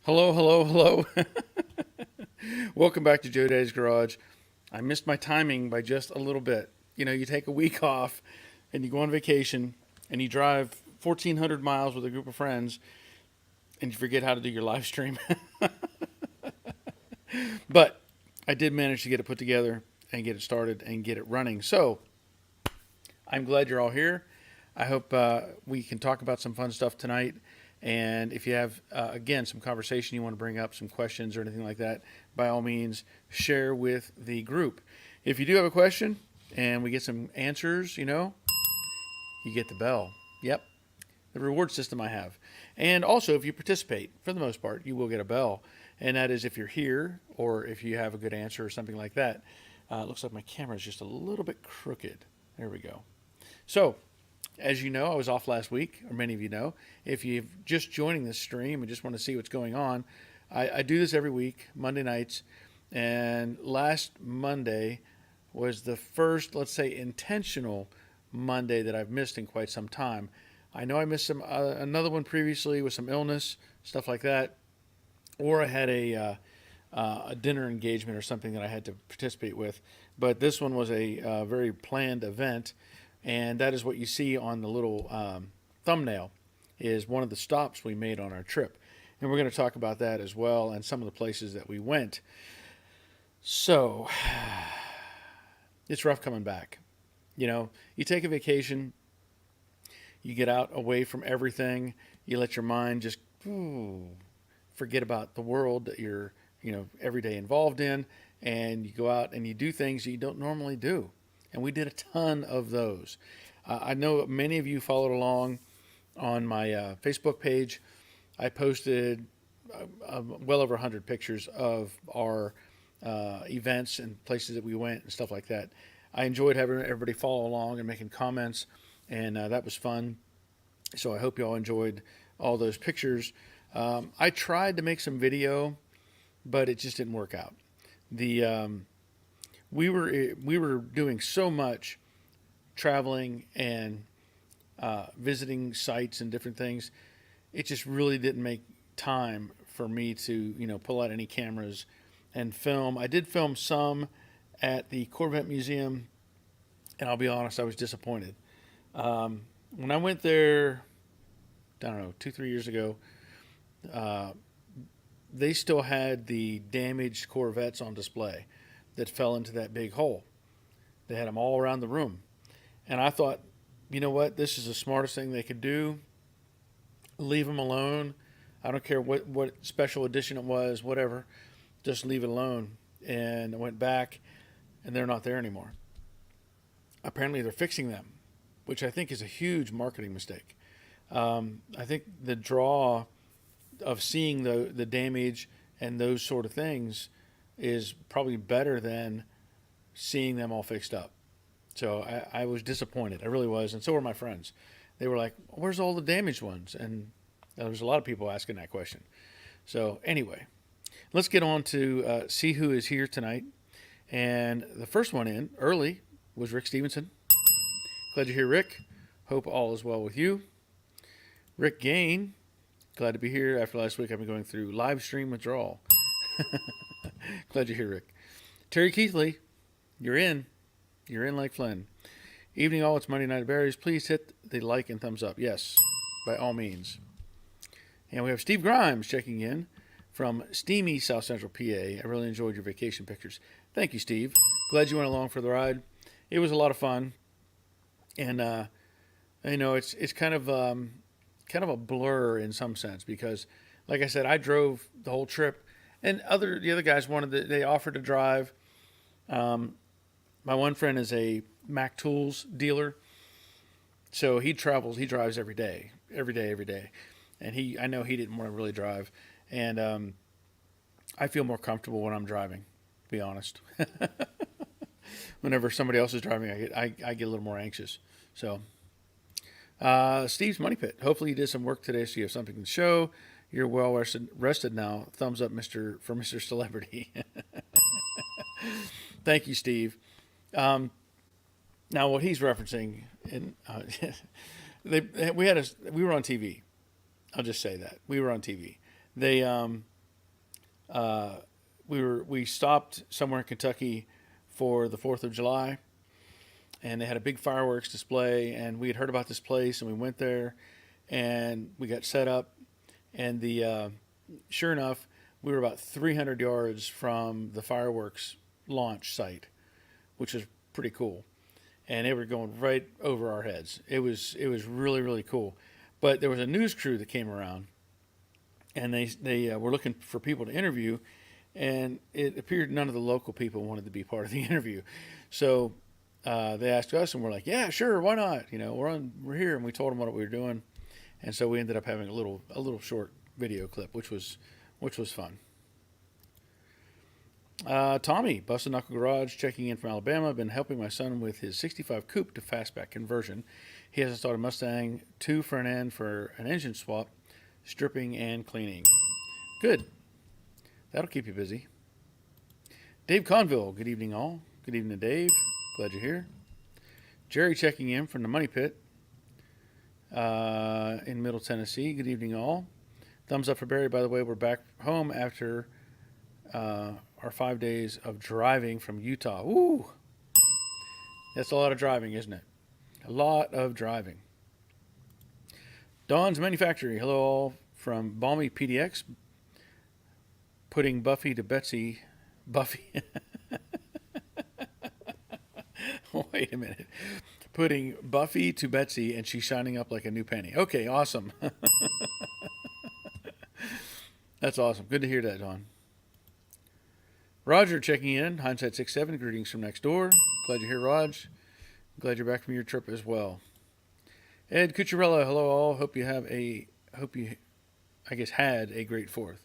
Hello, hello, hello. Welcome back to Joe Daddy's Garage. I missed my timing by just a little bit. You know, you take a week off and you go on vacation and you drive 1,400 miles with a group of friends and you forget how to do your live stream. But I did manage to get it put together and get it started and get it running. So I'm glad you're all here. I hope we can talk about some fun stuff tonight. And if you have, again, some conversation you want to bring up, some questions or anything like that, by all means, share with the group. If you do have a question and we get some answers, you get the bell. Yep, the reward system I have. And also, if you participate, for the most part, you will get a bell. And that is if you're here or if you have a good answer or something like that. It looks like my camera is just a little bit crooked. There we go. So, as you know, I was off last week, or many of you know. If you're just joining this stream and just want to see what's going on, I do this every week, Monday nights. And last Monday was the first, let's say, intentional Monday that I've missed in quite some time. I know I missed another one previously with some illness, stuff like that, or I had a dinner engagement or something that I had to participate with. But this one was a very planned event, and that is what you see on the little thumbnail is one of the stops we made on our trip. And we're going to talk about that as well and some of the places that we went. So it's rough coming back. You know, you take a vacation, you get out away from everything, you let your mind just forget about the world that you're, every day involved in, and you go out and you do things you don't normally do. And we did a ton of those. I know many of you followed along on my Facebook page. I posted well over 100 pictures of our events and places that we went and stuff like that. I enjoyed having everybody follow along and making comments, and that was fun. So I hope you all enjoyed all those pictures. I tried to make some video, but it just didn't work out. The we were doing so much traveling and visiting sites and different things. It just really didn't make time for me to pull out any cameras and film. I did film some at the Corvette Museum, and I'll be honest, I was disappointed. When I went there, I don't know, 2-3 years ago, uh, they still had the damaged Corvettes on display that fell into that big hole. They had them all around the room. And I thought, you know what? This is the smartest thing they could do. Leave them alone. I don't care what special edition it was, whatever. Just leave it alone. And I went back, and they're not there anymore. Apparently, they're fixing them, which I think is a huge marketing mistake. I think the draw of seeing the damage and those sort of things is probably better than seeing them all fixed up. So I was disappointed. I really was. And so were my friends. They were like, where's all the damaged ones? And there was a lot of people asking that question. So anyway, let's get on to see who is here tonight. And the first one in early was Rick Stevenson. Glad you're here, Rick. Hope all is well with you. Rick Gain, glad to be here. After last week, I've been going through live stream withdrawal. Glad you're here, Rick. Terry Keithley, you're in. You're in like Flynn. Evening all, it's Monday Night at Barry's. Please hit the like and thumbs up. Yes, by all means. And we have Steve Grimes checking in from steamy South Central PA. I really enjoyed your vacation pictures. Thank you, Steve. Glad you went along for the ride. It was a lot of fun. And, it's kind of a blur in some sense because, like I said, I drove the whole trip, and the other guys they offered to drive. My one friend is a Mac Tools dealer, so he drives every day, and I know he didn't want to really drive, and I feel more comfortable when I'm driving, to be honest. Whenever somebody else is driving, I get a little more anxious. So. Steve's Money Pit. Hopefully you did some work today so you have something to show. You're well rested now. Thumbs up, Mr. Celebrity. Thank you, Steve. Now what he's referencing, and we were on TV. I'll just say that we were on TV. They We stopped somewhere in Kentucky for the 4th of July, and they had a big fireworks display, and we had heard about this place, and we went there, and we got set up, and sure enough, we were about 300 yards from the fireworks launch site, which was pretty cool, and they were going right over our heads. It was really really cool, but there was a news crew that came around, and they were looking for people to interview, and it appeared none of the local people wanted to be part of the interview, so they asked us, and we're like, yeah, sure, why not? We're here, and we told them what we were doing, and so we ended up having a little short video clip, which was fun. Tommy, Busted Knuckle Garage, checking in from Alabama. Been helping my son with his 65 coupe to fastback conversion. He has installed a Mustang 2 front end for an engine swap, stripping and cleaning. Good. That'll keep you busy. Dave Conville, good evening all. Good evening, Dave. Glad you're here. Jerry checking in from the Money Pit in Middle Tennessee. Good evening all. Thumbs up for Barry, by the way. We're back home after our 5 days of driving from Utah. Ooh, that's a lot of driving, isn't it? A lot of driving. Dawn's Manufactory. Hello all from Balmy PDX. Putting Buffy to Betsy. Buffy. Wait a minute. Putting Buffy to Betsy, and she's shining up like a new penny. Okay, awesome. That's awesome. Good to hear that, Dawn. Roger checking in. Hindsight 67. Greetings from next door. Glad you're here, Raj. Glad you're back from your trip as well. Ed Cucciarella. Hello all. Hope you had a great 4th.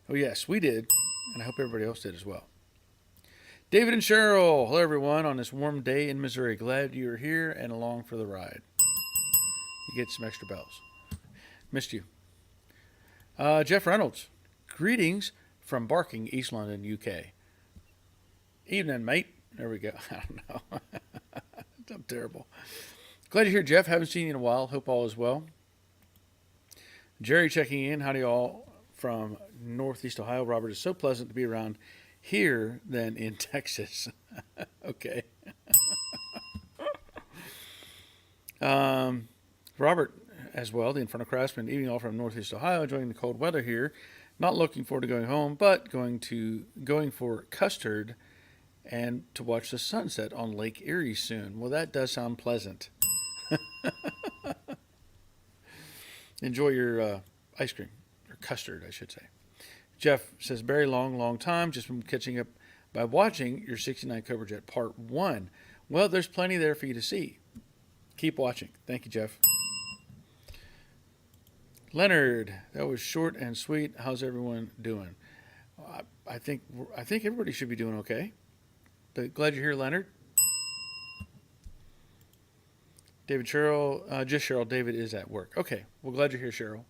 Oh yes, we did, and I hope everybody else did as well. David and Cheryl. Hello everyone on this warm day in Missouri. Glad you're here and along for the ride. You get some extra bells. Missed you. Jeff Reynolds. Greetings from Barking, East London, UK. Evening, mate. There we go. I don't know. I'm terrible. Glad you're here, Jeff. Haven't seen you in a while. Hope all is well. Jerry checking in. Howdy all from Northeast Ohio. Robert, is so pleasant to be around here than in Texas. Okay. Robert as well, the Infernal Craftsman, evening all from Northeast Ohio, enjoying the cold weather here. Not looking forward to going home, but going for custard and to watch the sunset on Lake Erie soon. Well, that does sound pleasant. Enjoy your ice cream, or custard, I should say. Jeff says, very long time, just from catching up by watching your 69 Cobra Jet Part 1. Well, there's plenty there for you to see. Keep watching. Thank you, Jeff. Leonard, that was short and sweet. How's everyone doing? I think everybody should be doing okay. But glad you're here, Leonard. David Cheryl, just Cheryl. David is at work. Okay, well, glad you're here, Cheryl.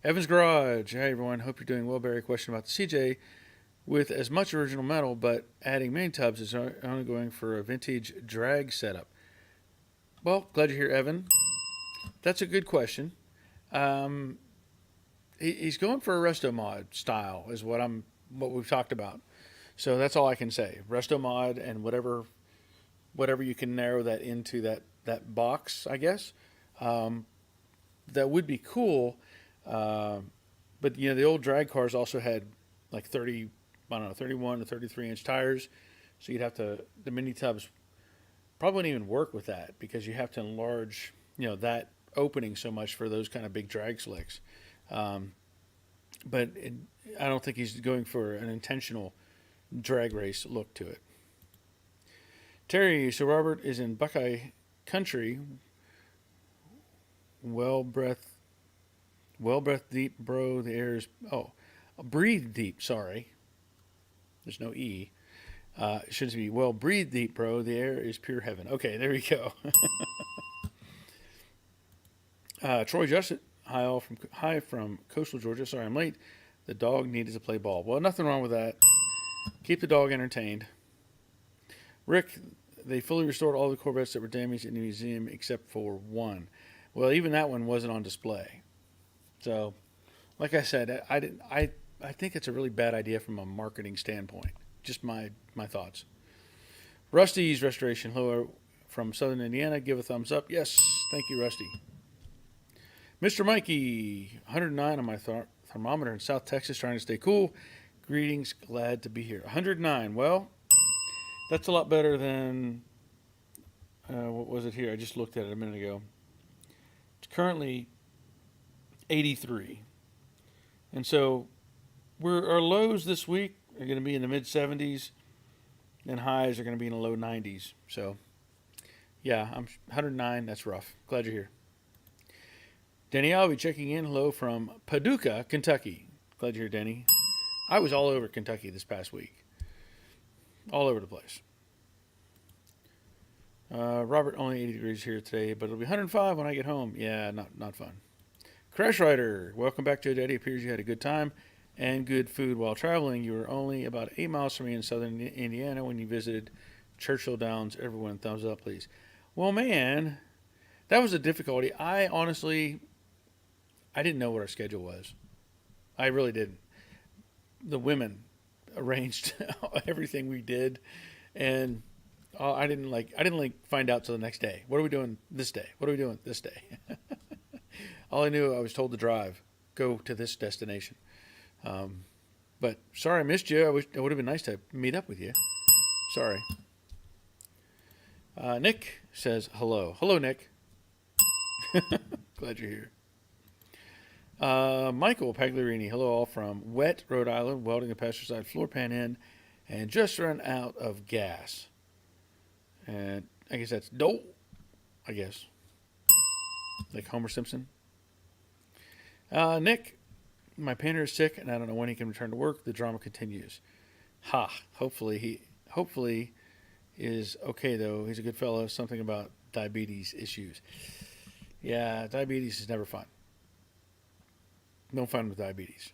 Evans Garage. Hey, everyone. Hope you're doing well. Barry, question about the CJ. With as much original metal, but adding mini tubs is only going for a vintage drag setup. Well, glad you're here, Evan. That's a good question. He's going for a resto mod style, is what we've talked about. So that's all I can say. Resto mod and whatever you can narrow that into that box, I guess. That would be cool. But the old drag cars also had like 31 to 33 inch tires. So the mini tubs probably wouldn't even work with that because you have to enlarge, that opening so much for those kind of big drag slicks. But I don't think he's going for an intentional drag race look to it. Terry, so Robert is in Buckeye country. Well breath deep, bro. The air is, breathe deep. Sorry. There's no E. It should be, well, breathe deep, bro. The air is pure heaven. Okay, there we go. Troy Justin, hi from coastal Georgia. Sorry I'm late. The dog needed to play ball. Well, nothing wrong with that. Keep the dog entertained. Rick, they fully restored all the Corvettes that were damaged in the museum except for one. Well, even that one wasn't on display. So, like I said, I I think it's a really bad idea from a marketing standpoint. Just my thoughts. Rusty's Restoration, hello from Southern Indiana. Give a thumbs up. Yes, thank you, Rusty. Mr. Mikey, 109 on my thermometer in South Texas, trying to stay cool. Greetings, glad to be here. 109. Well, that's a lot better than what was it here? I just looked at it a minute ago. It's currently 83, and so our lows this week are going to be in the mid 70s, and highs are going to be in the low 90s. So, yeah, I'm 109. That's rough. Glad you're here. Denny Alvey checking in. Hello from Paducah, Kentucky. Glad you're here, Denny. I was all over Kentucky this past week. All over the place. Robert, only 80 degrees here today, but it'll be 105 when I get home. Yeah, not fun. Crash Rider, welcome back, Joe Daddy. Appears you had a good time and good food while traveling. You were only about 8 miles from me in southern Indiana when you visited Churchill Downs. Everyone, thumbs up, please. Well, man, that was a difficulty. I didn't know what our schedule was. I really didn't. The women arranged everything we did, and I didn't find out till the next day. What are we doing this day? What are we doing this day? All I knew, I was told to drive, go to this destination. But sorry I missed you. It would have been nice to meet up with you. Sorry. Nick says hello. Hello, Nick. Glad you're here. Michael Pagliarini, hello all from Wet, Rhode Island, welding a passenger side floor pan in, and just run out of gas. And I guess that's dope, I guess. Like Homer Simpson. Nick, my painter is sick, and I don't know when he can return to work. The drama continues. Hopefully he is okay, though. He's a good fellow. Something about diabetes issues. Yeah, diabetes is never fun. No fun with diabetes.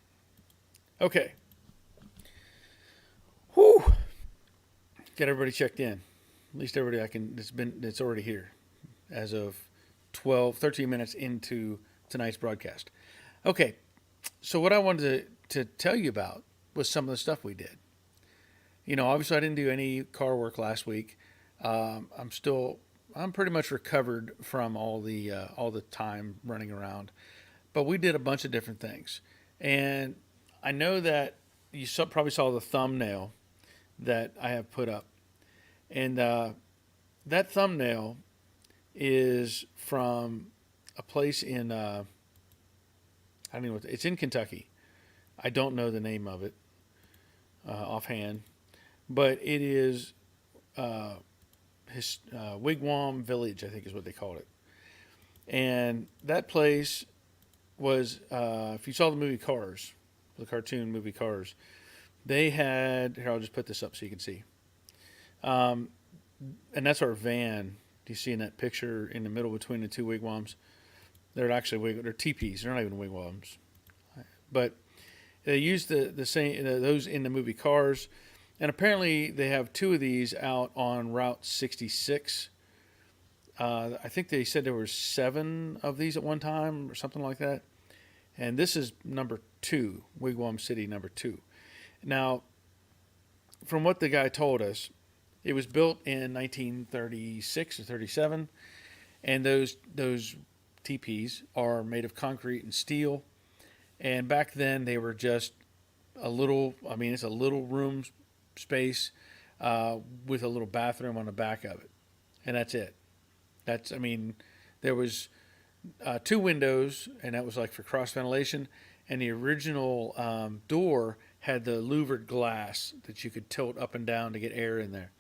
Okay. Whew. Got everybody checked in. At least everybody it's already here as of 13 minutes into tonight's broadcast. Okay. So what I wanted to tell you about was some of the stuff we did. Obviously I didn't do any car work last week. I'm pretty much recovered from all the time running around. But we did a bunch of different things. And I know that you probably saw the thumbnail that I have put up. And that thumbnail is from a place in, I don't know, it's in Kentucky. I don't know the name of it offhand. But it is Wigwam Village, I think is what they called it. And that place was, if you saw the movie Cars, the cartoon movie Cars, they had, here, I'll just put this up so you can see. And that's our van. Do you see in that picture in the middle between the two wigwams? They're actually they're teepees. They're not even wigwams. But they used the same those in the movie Cars. And apparently they have two of these out on Route 66. I think they said there were 7 of these at one time or something like that. And this is number 2, Wigwam City number 2. Now, from what the guy told us, it was built in 1936 or 37. And those teepees are made of concrete and steel. And back then they were just it's a little room space with a little bathroom on the back of it. And that's it. There was 2 windows, and that was like for cross ventilation. And the original door had the louvered glass that you could tilt up and down to get air in there.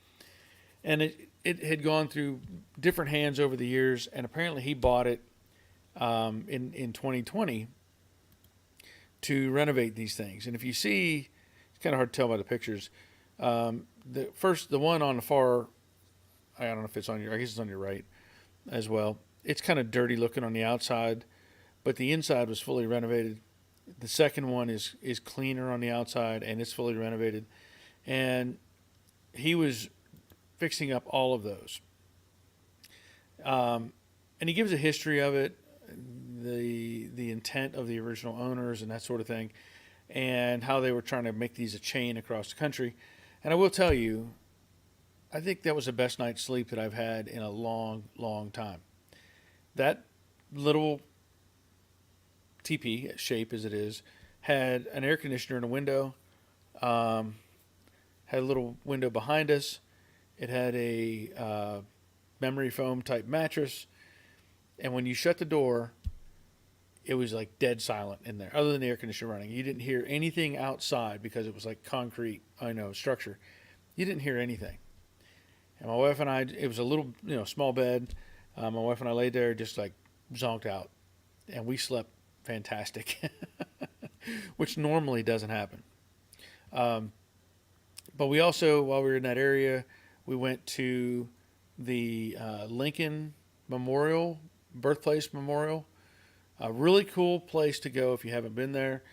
And it had gone through different hands over the years, and apparently he bought it in 2020 to renovate these things. And if you see, it's kind of hard to tell by the pictures. The one on the far, I don't know if it's on I guess it's on your right as well. It's kind of dirty looking on the outside, but the inside was fully renovated. The second one is cleaner on the outside, and it's fully renovated. And he was fixing up all of those. And he gives a history of it, the intent of the original owners and that sort of thing. and how they were trying to make these a chain across the country. And I will tell you, I think that was the best night's sleep that I've had in a long, long time. That little teepee, shape as it is, had an air conditioner in a window, um, had a little window behind us. It had a memory foam type mattress. And when you shut the door, it was like dead silent in there, other than the air conditioner running. You didn't hear anything outside because it was like concrete, structure. You didn't hear anything. And my wife and I, it was a little, small bed. My wife and I laid there just like zonked out, and we slept fantastic, which normally doesn't happen. Um, but we also, while we were in that area, we went to the Lincoln Memorial, Birthplace Memorial. A really cool place to go if you haven't been there.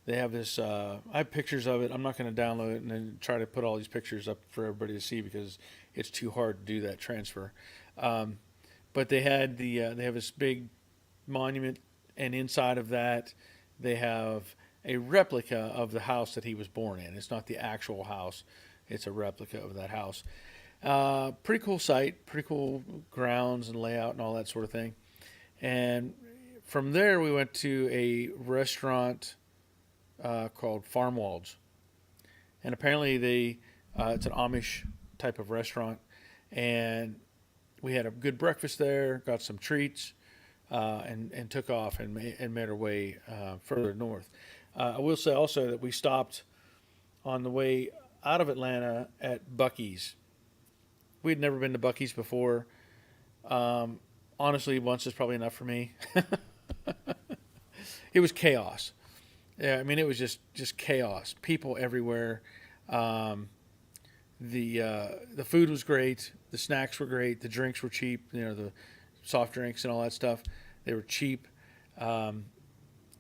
They have this. I have pictures of it. I'm not going to download it and then try to put all these pictures up for everybody to see because it's too hard to do that transfer. But they had they have this big monument, and inside of that, they have a replica of the house that he was born in. It's not the actual house; it's a replica of that house. Pretty cool site, pretty cool grounds and layout and all that sort of thing. And from there, we went to a restaurant called Farmwald's, and apparently it's an Amish type of restaurant, and we had a good breakfast there, got some treats, and took off and made our way further north. I will say also that we stopped on the way out of Atlanta at Buc-ee's. We'd never been to Buc-ee's before. Honestly, once is probably enough for me. It was chaos. Yeah, I mean, it was just chaos. People everywhere. The food was great. The snacks were great. The drinks were cheap. The soft drinks and all that stuff. They were cheap.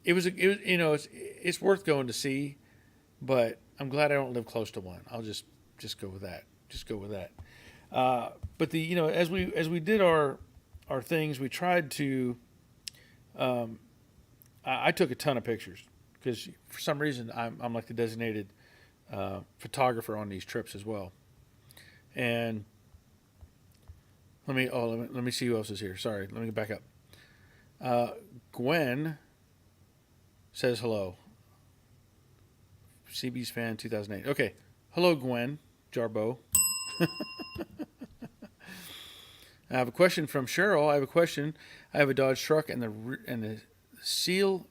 It's worth going to see, but I'm glad I don't live close to one. I'll just go with that. Just go with that. But as we did our things, we tried to. I took a ton of pictures because for some reason I'm like the designated photographer on these trips as well. And let me see who else is here. Sorry, let me get back up. Gwen says hello. CB's fan 2008. Okay, hello Gwen Jarbo. I have a question from Cheryl. I have a question. I have a Dodge truck and the seal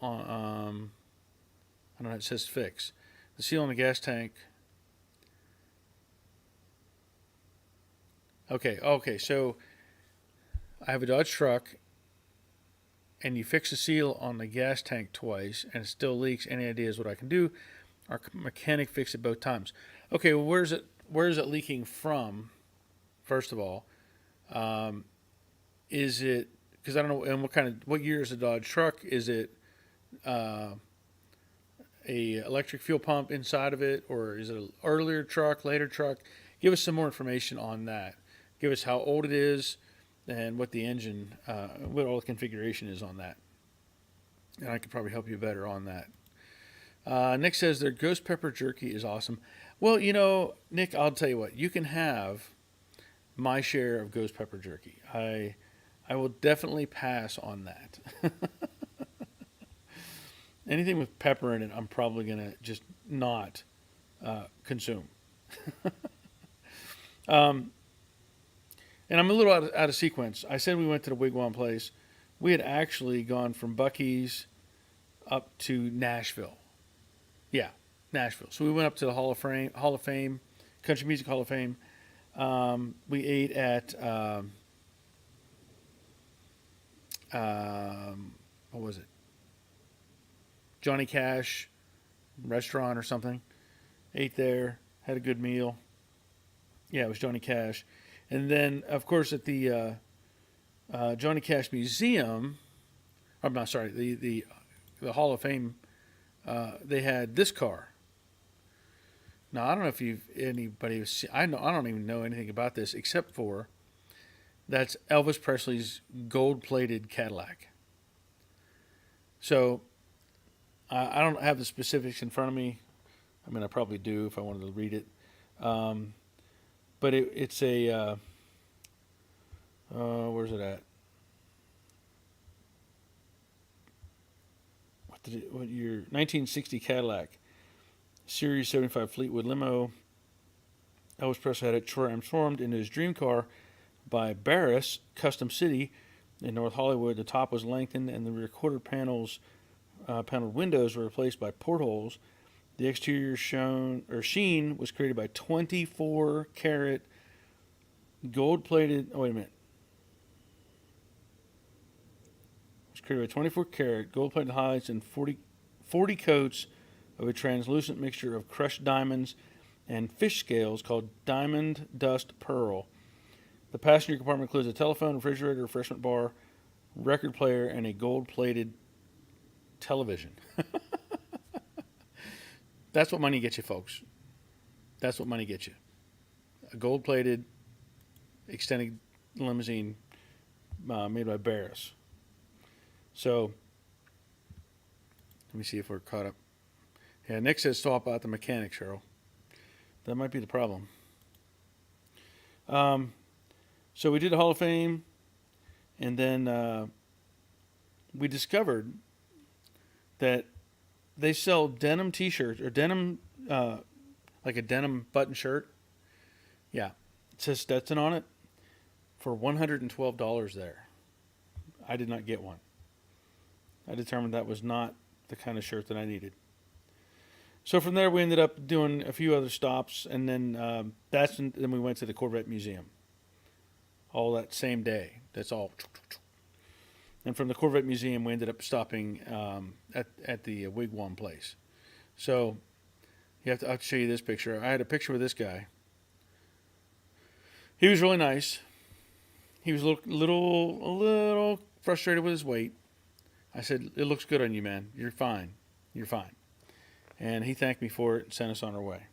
on I don't know, it says fix. The seal on the gas tank. Okay, so I have a Dodge truck and you fix the seal on the gas tank twice and it still leaks. Any ideas what I can do? Our mechanic fixed it both times. Okay, well, where is it leaking from? First of all, is it because I don't know, and what year is the Dodge truck? Is it a electric fuel pump inside of it, or is it an earlier truck, later truck? Give us some more information on that. Give us how old it is and what the engine, what all the configuration is on that, and I could probably help you better on that. Nick says their ghost pepper jerky is awesome. Well, Nick, I'll tell you what, you can have my share of ghost pepper jerky. I will definitely pass on that. Anything with pepper in it, I'm probably going to just not consume. And I'm a little out of sequence. I said we went to the Wigwam place. We had actually gone from Buc-ee's up to Nashville. Yeah, Nashville. So we went up to the Hall of Fame, Country Music Hall of Fame. We ate at what was it? Johnny Cash restaurant or something. Ate there, had a good meal. Yeah, it was Johnny Cash. And then, of course, at the Johnny Cash Museum, I'm not sorry, the Hall of Fame, they had this car. Now, I don't know if anybody has seen, I don't even know anything about this except for that's Elvis Presley's gold-plated Cadillac. So I don't have the specifics in front of me. I mean, I probably do if I wanted to read it. Um, but it's a where's it at? What year? 1960 Cadillac Series 75 Fleetwood limo. Elvis Presley had it transformed into his dream car by Barris Custom City in North Hollywood. The top was lengthened, and the rear quarter paneled windows were replaced by portholes. The exterior sheen was created by 24 karat gold plated. Oh, wait a minute. It was created by 24 karat gold plated highlights and 40 coats of a translucent mixture of crushed diamonds and fish scales called diamond dust pearl. The passenger compartment includes a telephone, refrigerator, refreshment bar, record player, and a gold plated television. That's what money gets you, folks. That's what money gets you. A gold plated extended limousine made by Barris. So, let me see if we're caught up. Yeah, Nick says swap out the mechanic, Cheryl. That might be the problem. So we did a Hall of Fame, and then we discovered that they sell denim T-shirts or denim, like a denim button shirt. Yeah, it says Stetson on it for $112 there. I did not get one. I determined that was not the kind of shirt that I needed. So from there, we ended up doing a few other stops, and then then we went to the Corvette Museum. All that same day. That's all. And from the Corvette Museum, we ended up stopping at the Wigwam place. So I have to show you this picture. I had a picture with this guy. He was really nice. He was a little frustrated with his weight. I said, "It looks good on you, man. You're fine. You're fine." And he thanked me for it and sent us on our way.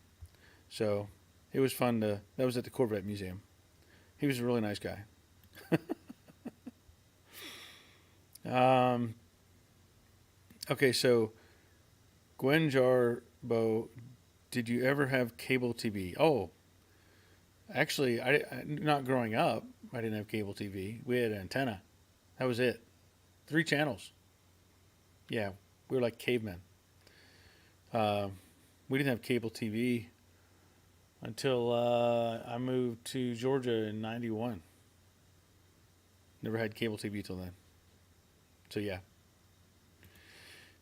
So it was fun that was at the Corvette Museum. He was a really nice guy. Okay, so Gwen Jarbo, did you ever have cable TV? Oh, actually, not growing up, I didn't have cable TV. We had an antenna. That was it. 3 channels. Yeah, we were like cavemen. We didn't have cable TV until I moved to Georgia in '91. Never had cable TV till then. So yeah.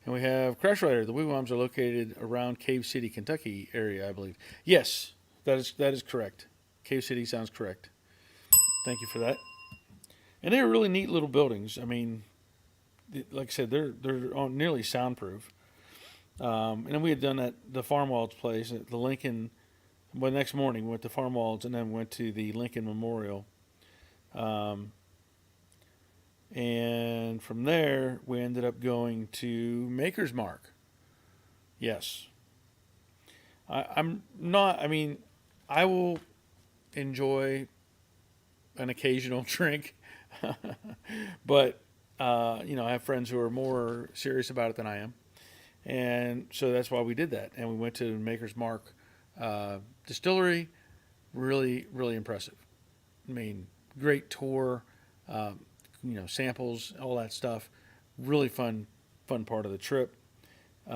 And we have Crash Rider. The wigwams are located around Cave City, Kentucky area, I believe. Yes, that is correct. Cave City sounds correct. Thank you for that. And they were really neat little buildings. I mean, like I said, they're nearly soundproof. And then we had done at the Farmwalds place at the Lincoln. Well, the next morning we went to Farmwalds and then went to the Lincoln Memorial. And from there we ended up going to Maker's Mark. Yes. I'm not. I mean, I will enjoy an occasional drink, but I have friends who are more serious about it than I am. And so that's why we did that. And we went to Maker's Mark Distillery. Really, really impressive. I mean, great tour, samples, all that stuff. Really fun part of the trip. They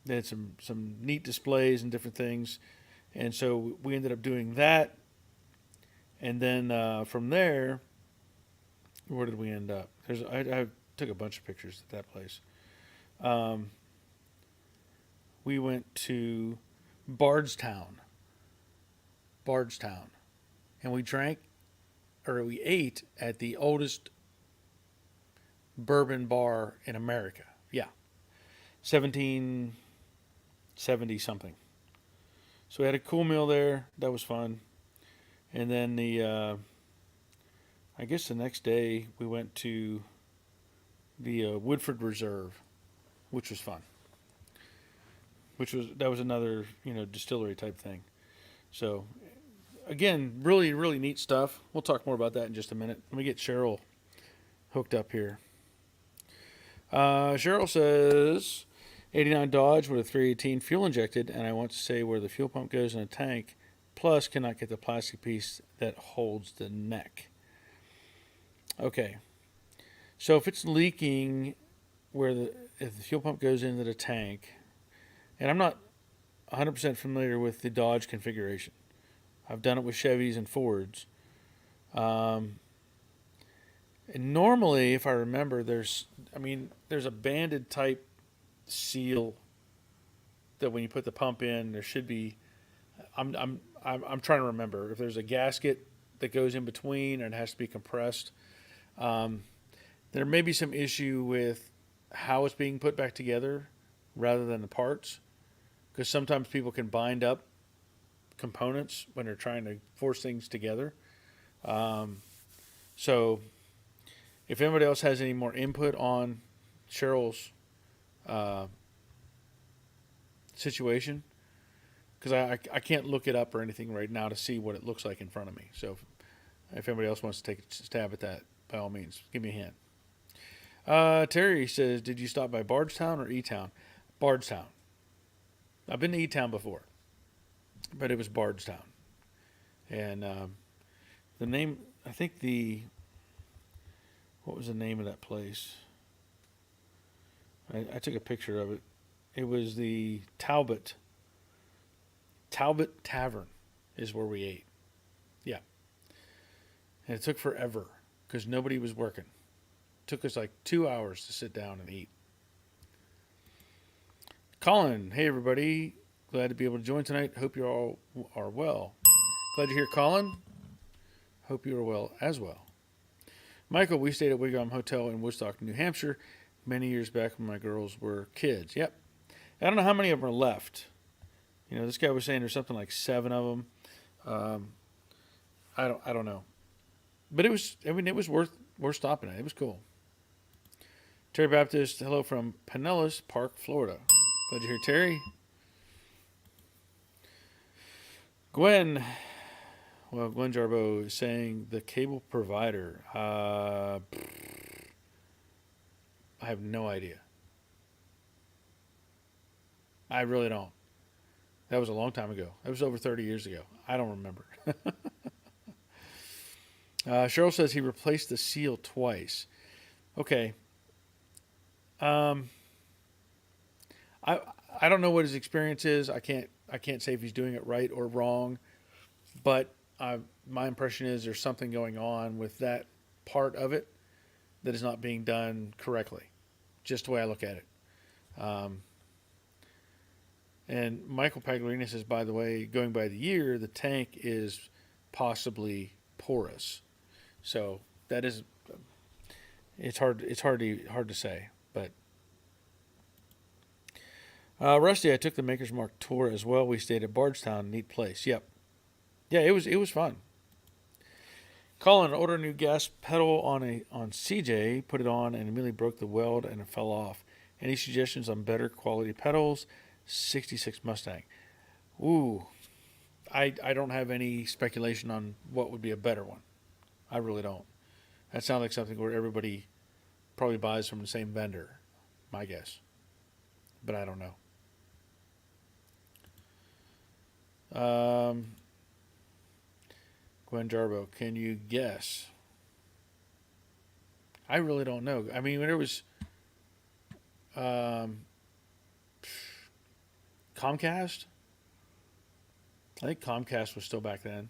had some neat displays and different things. And so we ended up doing that. And then from there, where did we end up? I took a bunch of pictures at that place. We went to Bardstown, and we ate at the oldest bourbon bar in America. Yeah, 1770 something. So we had a cool meal there. That was fun. And then I guess the next day we went to the Woodford Reserve, which was fun. That was another distillery type thing. So again, really really neat stuff. We'll talk more about that in just a minute. Let me get Cheryl hooked up here. Cheryl says 89 Dodge with a 318 fuel injected, and I want to say where the fuel pump goes in a tank. Plus, cannot get the plastic piece that holds the neck. Okay, so if it's leaking if the fuel pump goes into the tank, and I'm not 100% familiar with the Dodge configuration. I've done it with Chevys and Fords. And normally, if I remember, there's a banded type seal that when you put the pump in, there should be. I'm trying to remember if there's a gasket that goes in between and it has to be compressed. There may be some issue with how it's being put back together rather than the parts, because sometimes people can bind up components when they're trying to force things together. So if anybody else has any more input on Cheryl's situation, because I can't look it up or anything right now to see what it looks like in front of me. So if anybody else wants to take a stab at that, by all means, give me a hint. Terry says, did you stop by Bardstown or E-Town? Bardstown. I've been to E-Town before, but it was Bardstown. And the name, what was the name of that place? I took a picture of it. It was the Talbot Tavern is where we ate. Yeah. And it took forever because nobody was working. It took us like 2 hours to sit down and eat. Colin, hey everybody. Glad to be able to join tonight. Hope you all are well. Glad you're here, Colin. Hope you are well as well. Michael, we stayed at Wigwam Hotel in Woodstock, New Hampshire, many years back when my girls were kids. Yep. I don't know how many of them are left. You know, this guy was saying there's something like 7 of them. I don't know. But it was worth stopping at. It was cool. Terry Baptist, hello from Pinellas Park, Florida. Glad you're here, Terry. Gwen Jarbo is saying the cable provider. I have no idea. I really don't. That was a long time ago. That was over 30 years ago. I don't remember. Cheryl says he replaced the seal twice. Okay. I don't know what his experience is. I can't say if he's doing it right or wrong, but my impression is there's something going on with that part of it that is not being done correctly. Just the way I look at it. And Michael Pagliarina says, by the way, going by the year, the tank is possibly porous. So that is, it's hard to say, but. Rusty, I took the Maker's Mark tour as well. We stayed at Bardstown, neat place. Yep. Yeah, it was fun. Colin, ordered a new gas pedal on CJ, put it on, and immediately broke the weld and it fell off. Any suggestions on better quality pedals? 66 Mustang. Ooh, I don't have any speculation on what would be a better one. I really don't. That sounds like something where everybody probably buys from the same vendor, my guess. But I don't know. Gwen Jarbo, can you guess? I really don't know. I mean, when there was Comcast, I think Comcast was still back then.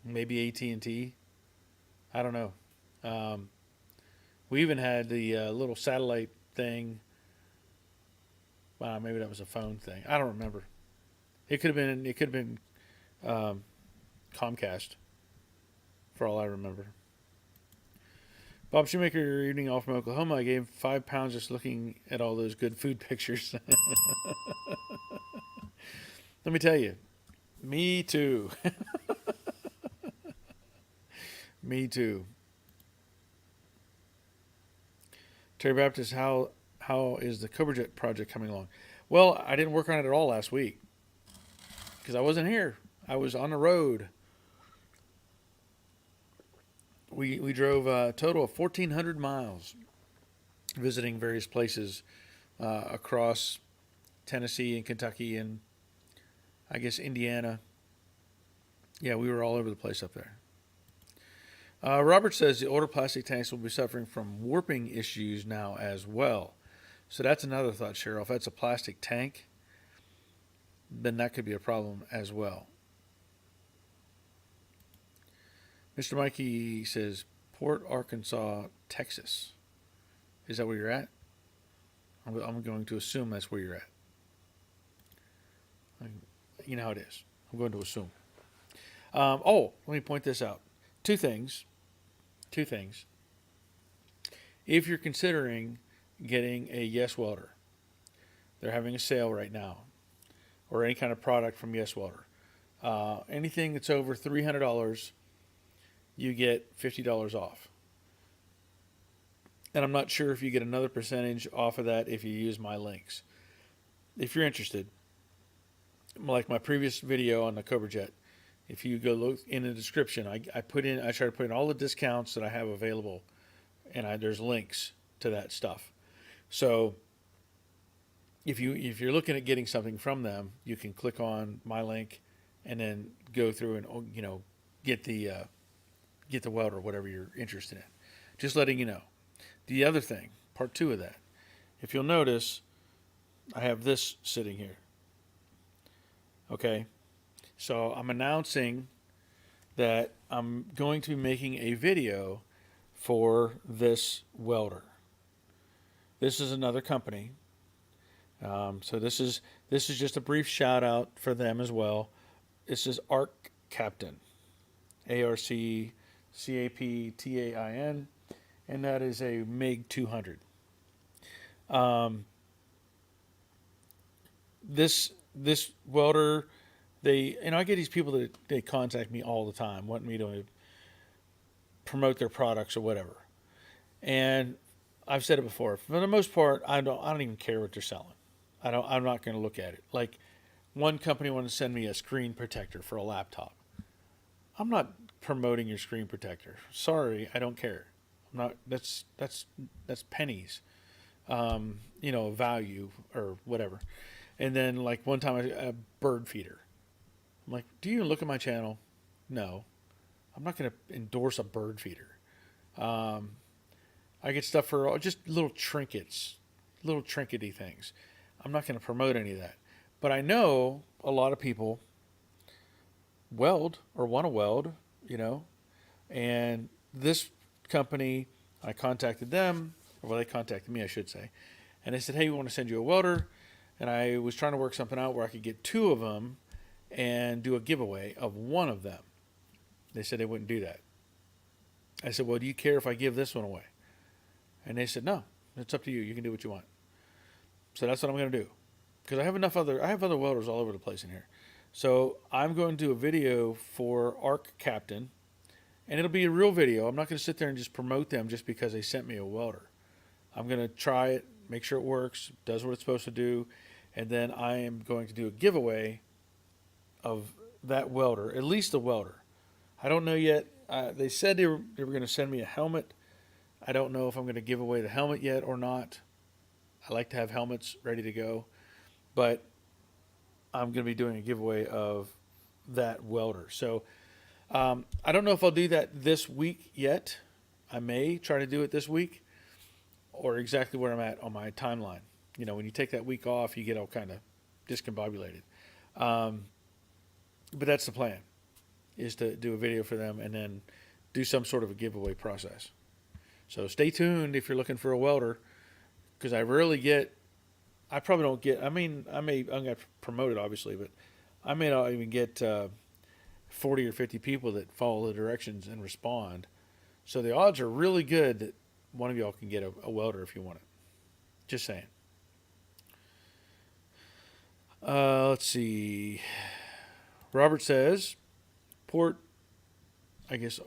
Maybe AT&T. I don't know. We even had the little satellite thing. Maybe that was a phone thing. I don't remember. It could have been Comcast, for all I remember. Bob Shoemaker, evening off from Oklahoma. I gave 5 pounds just looking at all those good food pictures. Let me tell you, me too. Me too. Terry Baptist, how is the Cobra Jet project coming along? Well, I didn't work on it at all last week because I wasn't here. I was on the road. We drove a total of 1,400 miles visiting various places across Tennessee and Kentucky and I guess Indiana. Yeah, we were all over the place up there. Robert says the older plastic tanks will be suffering from warping issues now as well. So that's another thought, Cheryl. If that's a plastic tank, then that could be a problem as well. Mr. Mikey says Port Arkansas, Texas. Is that where you're at? I'm going to assume that's where you're at. You know how it is. I'm going to assume. Let me point this out. Two things. If you're considering getting a Yes Welder, they're having a sale right now, or any kind of product from Yes Welder. Anything that's over $300, you get $50 off. And I'm not sure if you get another percentage off of that if you use my links. If you're interested, like my previous video on the Cobra Jet, if you go look in the description, I try to put in all the discounts that I have available, and there's links to that stuff. So if you're looking at getting something from them, you can click on my link and then go through and get the welder, whatever you're interested in. Just letting you know. The other thing, part 2 of that, if you'll notice, I have this sitting here. Okay, so I'm announcing that I'm going to be making a video for this welder. This is another company. So this is just a brief shout out for them as well. This is Arc Captain, ARCCAPTAIN, and that is a MiG 200. This welder, I get these people that they contact me all the time, wanting me to promote their products or whatever. And I've said it before. For the most part, I don't even care what they're selling. I'm not going to look at it. Like one company wanted to send me a screen protector for a laptop. I'm not promoting your screen protector. Sorry, I don't care. I'm not. That's pennies. Value or whatever. And then like one time a bird feeder. I'm like, do you even look at my channel? No. I'm not going to endorse a bird feeder. I get stuff for just little trinkets, little trinkety things. I'm not going to promote any of that. But I know a lot of people weld or want to weld, and this company, I contacted them, or they contacted me, I should say, and they said, hey, we want to send you a welder. And I was trying to work something out where I could get 2 of them and do a giveaway of 1 of them. They said they wouldn't do that. I said, well, do you care if I give this one away? And they said, no, it's up to you. You can do what you want. So that's what I'm going to do. Because I have other welders all over the place in here. So I'm going to do a video for Arc Captain, and it'll be a real video. I'm not going to sit there and just promote them just because they sent me a welder. I'm going to try it, make sure it works, does what it's supposed to do, and then I am going to do a giveaway of that welder, at least a welder. I don't know yet. They said they were going to send me a helmet. I don't know if I'm going to give away the helmet yet or not. I like to have helmets ready to go, but I'm going to be doing a giveaway of that welder. So I don't know if I'll do that this week yet. I may try to do it this week, or exactly where I'm at on my timeline. When you take that week off, you get all kind of discombobulated. But that's the plan, is to do a video for them and then do some sort of a giveaway process. So stay tuned if you're looking for a welder, because I'm going to promote it obviously, but I may not even get 40 or 50 people that follow the directions and respond. So the odds are really good that one of y'all can get a welder if you want it. Just saying. Let's see. Robert says, Port,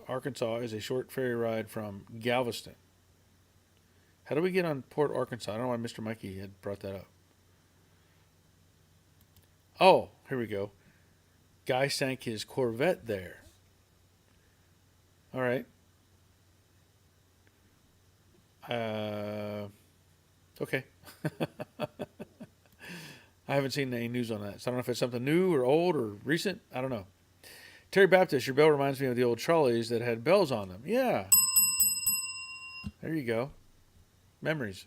Arkansas is a short ferry ride from Galveston. How do we get on Port Arkansas? I don't know why Mr. Mikey had brought that up. Oh, here we go. Guy sank his Corvette there. All right. Okay. I haven't seen any news on that. So I don't know if it's something new or old or recent. I don't know. Terry Baptist, your bell reminds me of the old trolleys that had bells on them. Yeah, there you go. Memories.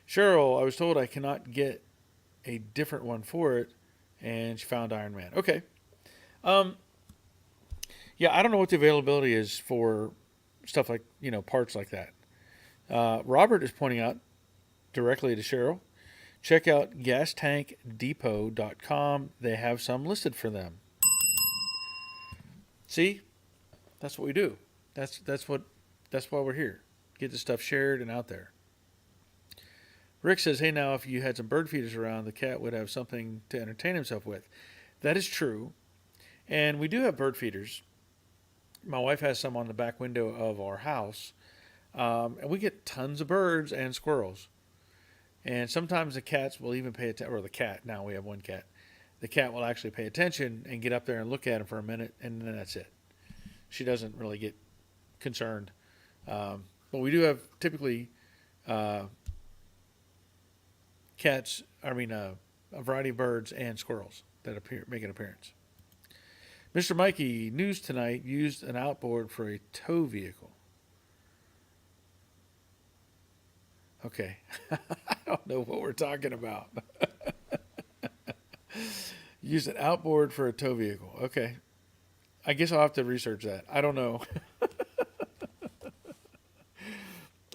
Cheryl, I was told I cannot get a different one for it, and she found Iron Man. Okay. Um, yeah, I don't know what the availability is for stuff like, parts like that. Robert is pointing out directly to Cheryl, check out gastankdepot.com. They have some listed for them. See, that's what we do. That's why we're here. Get the stuff shared and out there. Rick says, "Hey, now if you had some bird feeders around, the cat would have something to entertain himself with." That is true, and we do have bird feeders. My wife has some on the back window of our house, and we get tons of birds and squirrels. And sometimes the cats will even pay attention, or the cat. Now we have one cat. The cat will actually pay attention and get up there and look at him for a minute, and then that's it. She doesn't really get concerned. But we do have typically uh, cats. I mean, a variety of birds and squirrels that make an appearance. Mr. Mikey, news tonight used an outboard for a tow vehicle. Okay, I don't know what we're talking about. Use an outboard for a tow vehicle. Okay, I guess I'll have to research that. I don't know.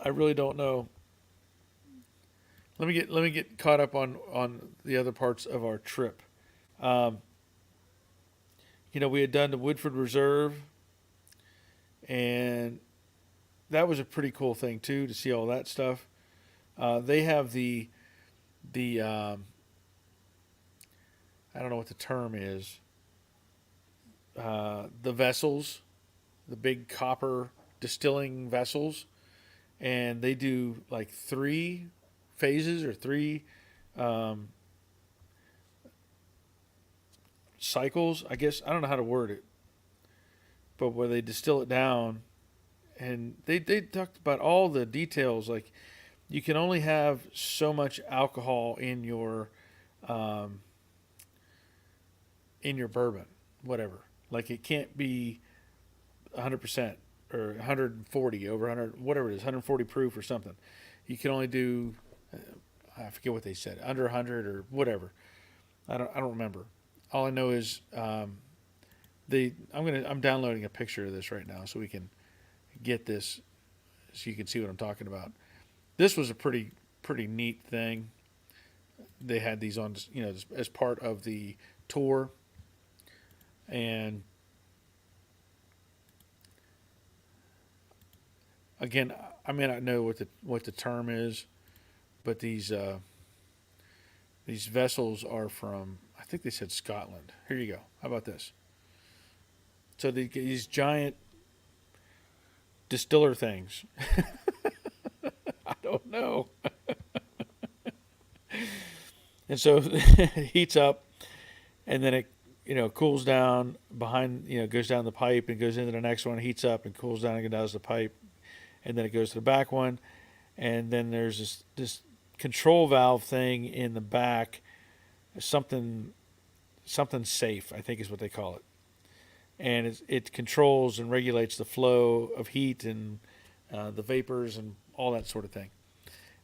I really don't know. Let me get caught up on the other parts of our trip. Um, we had done the Woodford Reserve, and that was a pretty cool thing too to see all that stuff. They have the I don't know what the term is. The vessels, the big copper distilling vessels, and they do like 3 phases or 3 cycles. I guess I don't know how to word it, but where they distill it down, and they talked about all the details. Like you can only have so much alcohol um, in your bourbon, whatever. Like it can't be 100% or 140 over 100, whatever it is, 140 proof or something. You can only do, I forget what they said, under 100 or whatever. I don't remember. All I know is I'm downloading a picture of this right now so we can get this so you can see what I'm talking about. This was a pretty neat thing. They had these on, as part of the tour, and again, I may not know what the term is, but these vessels are from, I think they said Scotland. Here you go. How about this? So these giant distiller things. I don't know. And so it heats up, and then it cools down behind, goes down the pipe and goes into the next one, heats up and cools down and down the pipe, and then it goes to the back one, and then there's this control valve thing in the back, something safe, I think is what they call it, and it controls and regulates the flow of heat and the vapors and all that sort of thing.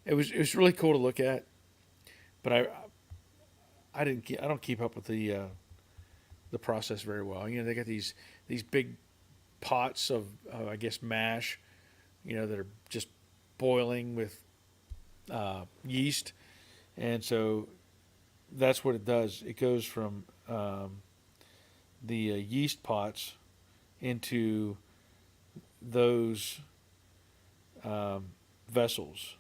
It was really cool to look at, but I don't keep up with the process very well. They got these big pots of I guess mash, that are just boiling with yeast, and so that's what it does. It goes from the yeast pots into those vessels.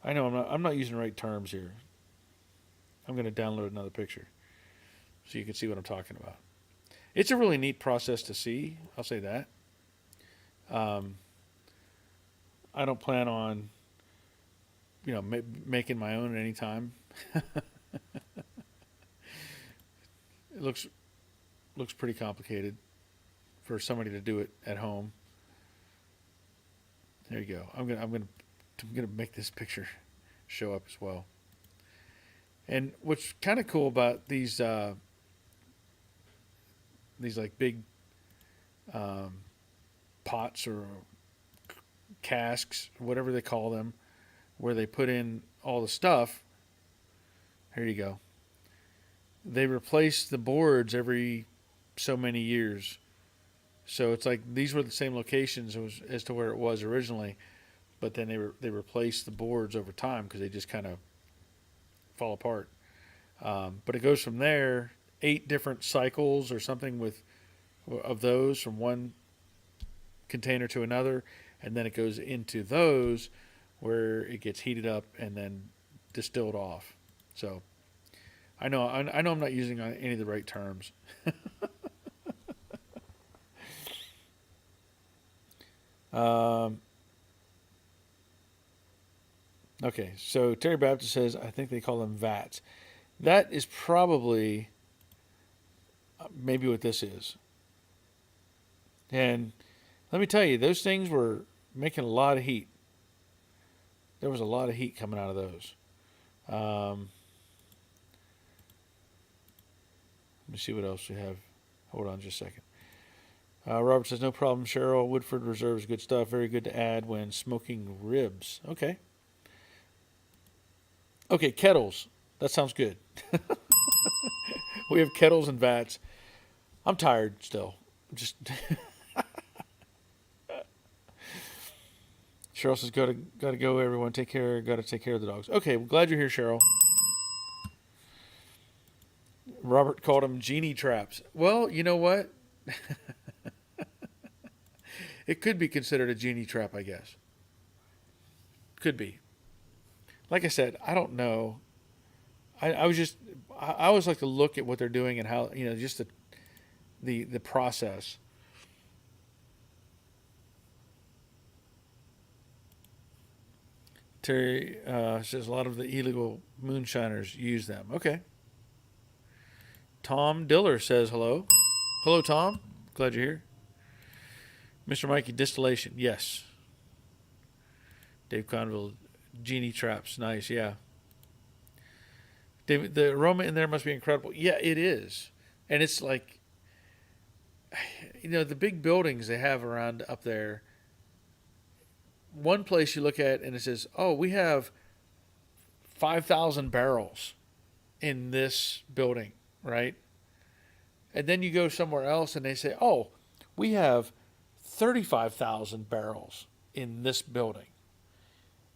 I know I'm not using the right terms here. I'm going to download another picture so you can see what I'm talking about. It's a really neat process to see. I'll say that. Um, I don't plan on, making my own at any time. It looks pretty complicated for somebody to do it at home. There you go. I'm gonna I'm going to make this picture show up as well. And what's kind of cool about these like big um, pots or casks, whatever they call them, where they put in all the stuff. Here you go. They replace the boards every so many years. So it's like these were the same locations as to where it was originally, but then they replace the boards over time because they just kind of fall apart. But it goes from there, 8 different cycles or something of those from one container to another, and then it goes into those where it gets heated up and then distilled off. So I know I'm not using any of the right terms. Okay, so Terry Baptist says I think they call them vats. That is probably maybe what this is. And let me tell you, those things were making a lot of heat. There was a lot of heat coming out of those. Let me see what else we have. Hold on just a second. Robert says, no problem, Cheryl. Woodford Reserve is good stuff. Very good to add when smoking ribs. Okay. Okay, kettles. That sounds good. We have kettles and vats. I'm tired still. Just Cheryl says, gotta go, everyone. Gotta take care of the dogs. Okay, well, glad you're here, Cheryl. Robert called them genie traps. Well, you know what? It could be considered a genie trap, I guess. Could be. Like I said, I don't know. I always like to look at what they're doing and how, just the process. Terry says a lot of the illegal moonshiners use them. Okay. Tom Diller says hello. Hello, Tom. Glad you're here. Mr. Mikey, distillation. Yes. Dave Conville, genie traps. Nice, yeah. David, the aroma in there must be incredible. Yeah, it is. And it's like, the big buildings they have around up there. One place you look at and it says, oh, we have 5,000 barrels in this building, right? And then you go somewhere else and they say, oh, we have 35,000 barrels in this building.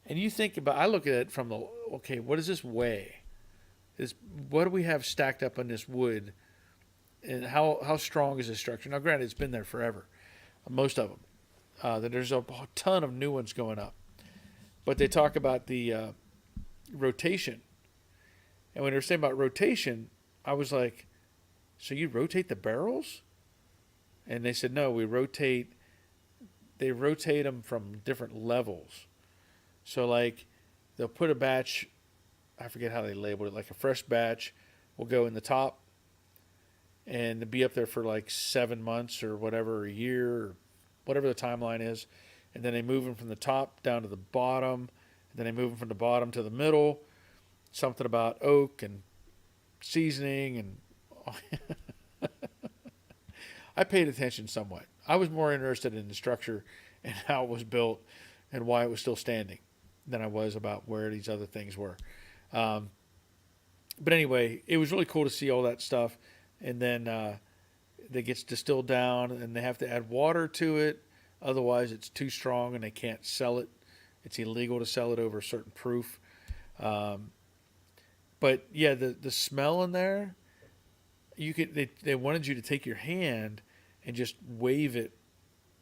And you think about, I look at it from okay, what does this weigh? What do we have stacked up on this wood? And how strong is this structure? Now, granted, it's been there forever, most of them. There's a ton of new ones going up. But they talk about the rotation. And when they were saying about rotation, I was like, so you rotate the barrels? And they said, no, they rotate them from different levels. So like they'll put a batch, I forget how they labeled it, like a fresh batch will go in the top and be up there for like 7 months or whatever, a year, or whatever the timeline is. And then they move them from the top down to the bottom. And then they move them from the bottom to the middle. Something about oak and seasoning and I paid attention somewhat. I was more interested in the structure and how it was built and why it was still standing than I was about where these other things were. But anyway, it was really cool to see all that stuff. And then it gets distilled down and they have to add water to it. Otherwise, it's too strong and they can't sell it. It's illegal to sell it over a certain proof. But yeah, the smell in there, they wanted you to take your hand and just wave it,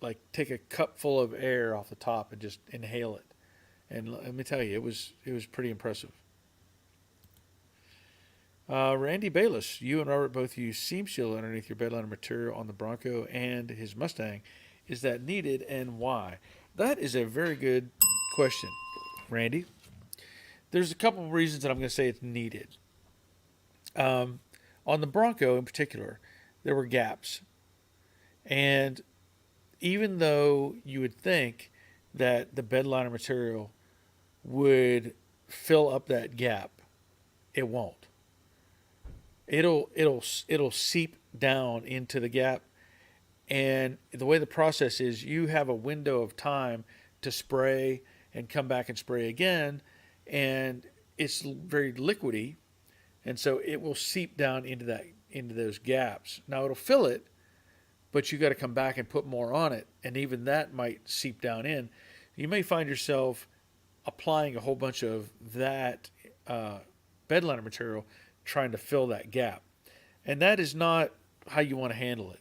like take a cup full of air off the top and just inhale it. And let me tell you, it was pretty impressive. Randy Bayless, you and Robert both use seam seal underneath your bedliner material on the Bronco and his Mustang. Is that needed and why? That is a very good question, Randy. There's a couple of reasons that I'm going to say it's needed. On the Bronco in particular, there were gaps. And even though you would think that the bedliner material would fill up that gap. It won't. It'll seep down into the gap. And the way the process is, you have a window of time to spray and come back and spray again, and it's very liquidy, and so it will seep down into those gaps. Now it'll fill it, but you got to come back and put more on it, and even that might seep down in. You may find yourself applying a whole bunch of that bed liner material trying to fill that gap, and that is not how you want to handle it.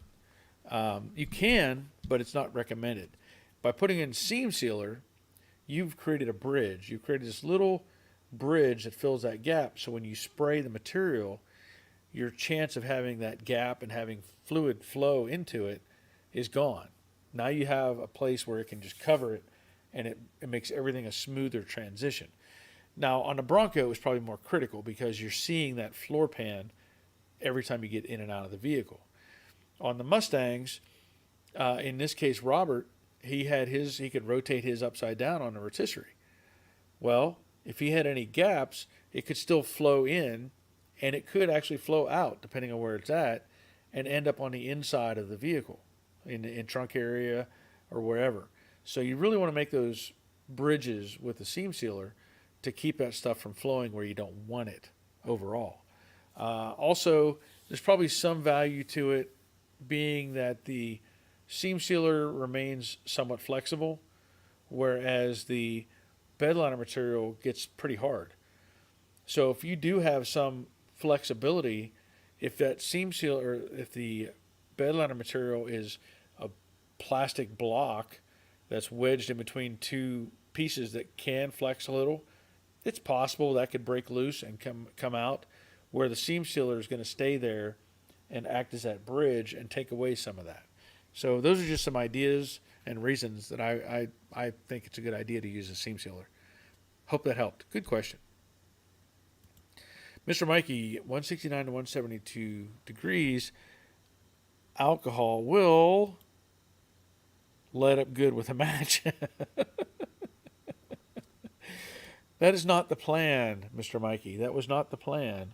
You can, but it's not recommended. By putting in seam sealer, you've created a bridge. You've created this little bridge that fills that gap. So when you spray the material, your chance of having that gap and having fluid flow into it is gone. Now you have a place where it can just cover it, and it makes everything a smoother transition. Now on the Bronco, it's probably more critical because you're seeing that floor pan every time you get in and out of the vehicle. On the Mustangs, in this case, Robert, he could rotate his upside down on the rotisserie. Well, if he had any gaps, it could still flow in, and it could actually flow out depending on where it's at, and end up on the inside of the vehicle, in trunk area or wherever. So you really want to make those bridges with the seam sealer to keep that stuff from flowing where you don't want it overall. Also, there's probably some value to it being that the seam sealer remains somewhat flexible, whereas the bed liner material gets pretty hard. So if you do have some flexibility, if that seam sealer, if the bed liner material is a plastic block that's wedged in between two pieces that can flex a little, it's possible that could break loose and come out, where the seam sealer is going to stay there and act as that bridge and take away some of that. So those are just some ideas and reasons that I think it's a good idea to use a seam sealer. Hope that helped. Good question. Mr. Mikey, 169 to 172 degrees, alcohol will light up good with a match. That is not the plan, Mr. Mikey. That was not the plan.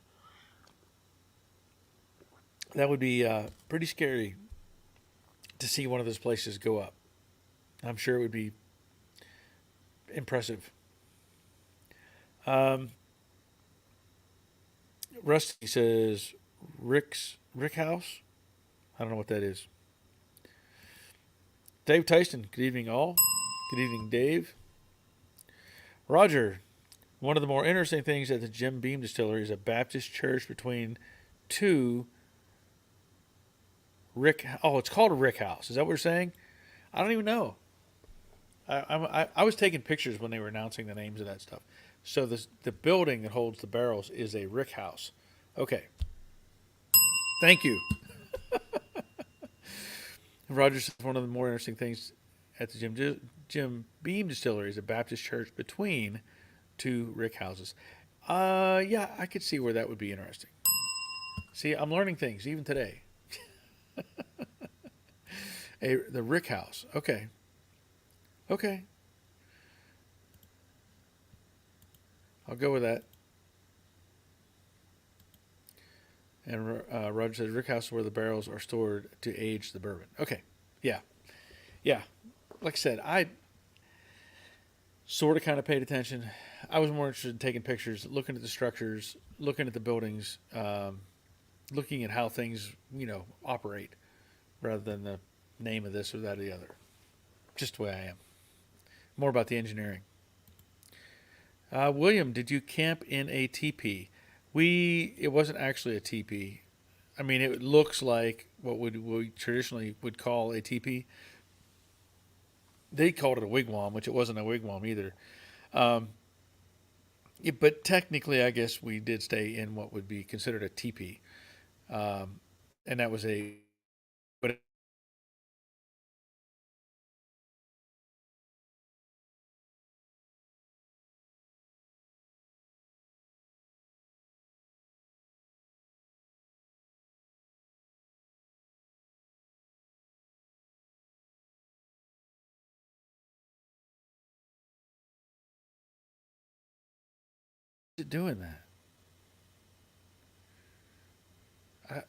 That would be pretty scary to see one of those places go up. I'm sure it would be impressive. Rusty says Rick House. I don't know what that is. Dave Tyson, good evening all. Good evening, Dave. Roger, one of the more interesting things at the Jim Beam Distillery is a Baptist church between two it's called a Rick House. Is that what we're saying? I don't even know. I was taking pictures when they were announcing the names of that stuff. So the building that holds the barrels is a Rick House. Okay. Thank you. Roger says one of the more interesting things at the Jim Beam Distillery is a Baptist church between two Rick houses. Yeah, I could see where that would be interesting. See, I'm learning things even today. The Rick House. Okay. Okay. I'll go with that. And Roger says Rick House is where the barrels are stored to age the bourbon. Okay. Yeah. Yeah. Like I said, I sort of kind of paid attention. I was more interested in taking pictures, looking at the structures, looking at the buildings, looking at how things, operate, rather than the name of this or that or the other. Just the way I am. More about the engineering. William, did you camp in a teepee? It wasn't actually a teepee. I mean, it looks like what we traditionally would call a teepee. They called it a wigwam, which it wasn't a wigwam either. But technically, I guess we did stay in what would be considered a teepee. And that was but it doing that?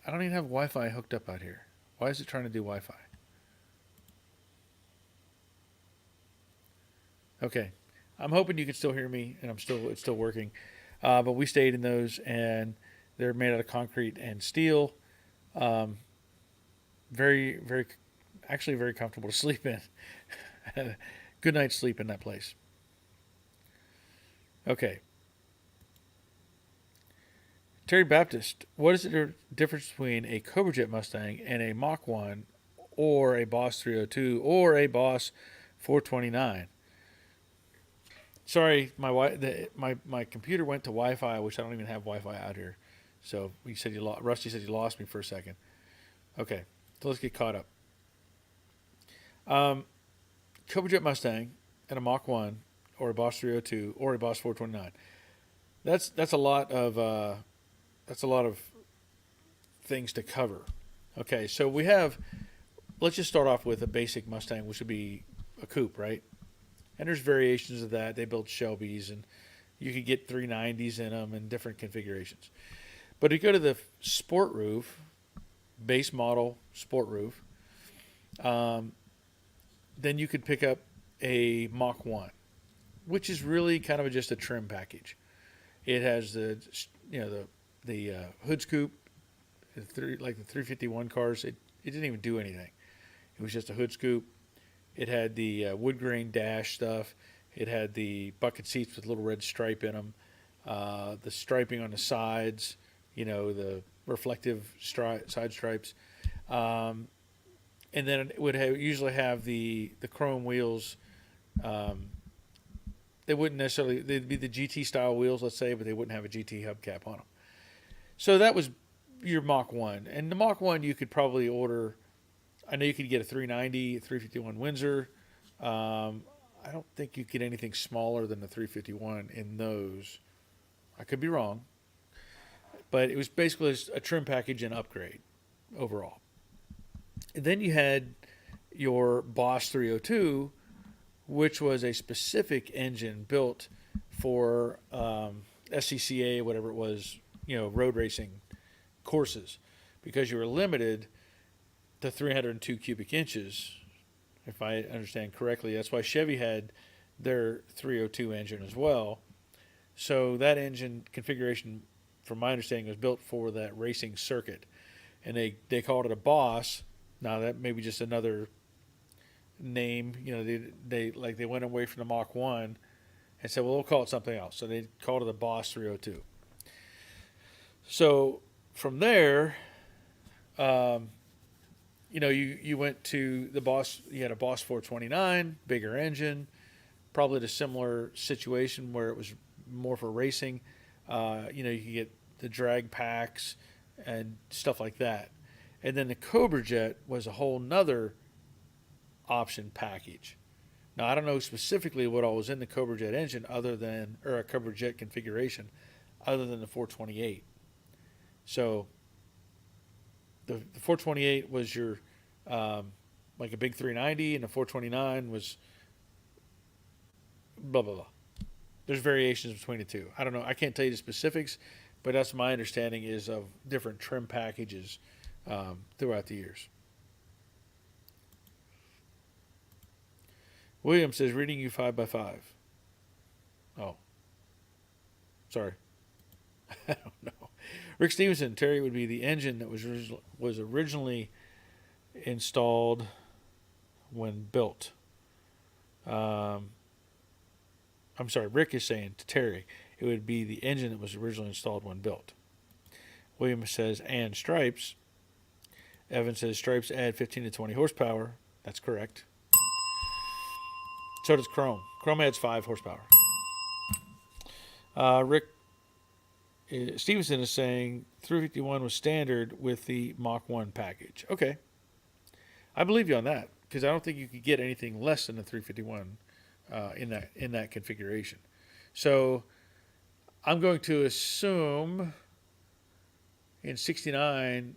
I don't even have Wi-Fi hooked up out here. Why is it trying to do Wi-Fi? Okay, I'm hoping you can still hear me, and it's still working. But we stayed in those, and they're made out of concrete and steel. Um, very, actually very comfortable to sleep in. Good night's sleep in that place. Okay, Terry Baptist, what is the difference between a Cobra Jet Mustang and a Mach 1 or a Boss 302 or a Boss 429? Sorry, my computer went to Wi-Fi, which I don't even have Wi-Fi out here. So Rusty said you lost me for a second. Okay, so let's get caught up. Um, Cobra Jet Mustang and a Mach 1 or a Boss 302 or a Boss 429. That's a lot of that's a lot of things to cover. Okay, so we have. Let's just start off with a basic Mustang, which would be a coupe, right? And there's variations of that. They build Shelbys, and you could get 390s in them and different configurations. But if you go to the sport roof, base model sport roof, um, then you could pick up a Mach 1, which is really kind of just a trim package. It has the hood scoop, like the 351 cars. It didn't even do anything. It was just a hood scoop. It had the wood grain dash stuff. It had the bucket seats with a little red stripe in them. The striping on the sides, the reflective side stripes. And then it would usually have the chrome wheels. They wouldn't necessarily, they'd be the GT style wheels, let's say, but they wouldn't have a GT hubcap on them. So that was your Mach 1. And the Mach 1 you could probably order. I know you could get a 390, a 351 Windsor. I don't think you get anything smaller than the 351 in those. I could be wrong. But it was basically a trim package and upgrade overall. And then you had your Boss 302, which was a specific engine built for SCCA, whatever it was, road racing courses, because you were limited to 302 cubic inches, if I understand correctly. That's why Chevy had their 302 engine as well. So that engine configuration, from my understanding, was built for that racing circuit, and they called it a Boss. Now that may be just another name. They went away from the Mach 1 and said, well, we'll call it something else. So they called it a Boss 302. So from there, you went to the Boss. You had a Boss 429, bigger engine, probably a similar situation where it was more for racing. You could get the drag packs and stuff like that. And then the Cobra Jet was a whole nother option package. Now, I don't know specifically what all was in the Cobra Jet engine or a Cobra Jet configuration, other than the 428. So the 428 was your like a big 390, and the 429 was blah blah blah. There's variations between the two. I don't know. I can't tell you the specifics, but that's my understanding is of different trim packages throughout the years. William says, reading you 5x5. Oh, sorry. I don't know. Rick Stevenson, Terry, would be the engine that was originally installed when built. I'm sorry, Rick is saying to Terry, it would be the engine that was originally installed when built. William says, and stripes. Evan says, stripes add 15 to 20 horsepower. That's correct. So does Chrome. Chrome adds 5 horsepower. Rick Stevenson is saying 351 was standard with the Mach 1 package. Okay. I believe you on that, because I don't think you could get anything less than the 351 in that configuration. So I'm going to assume in 69,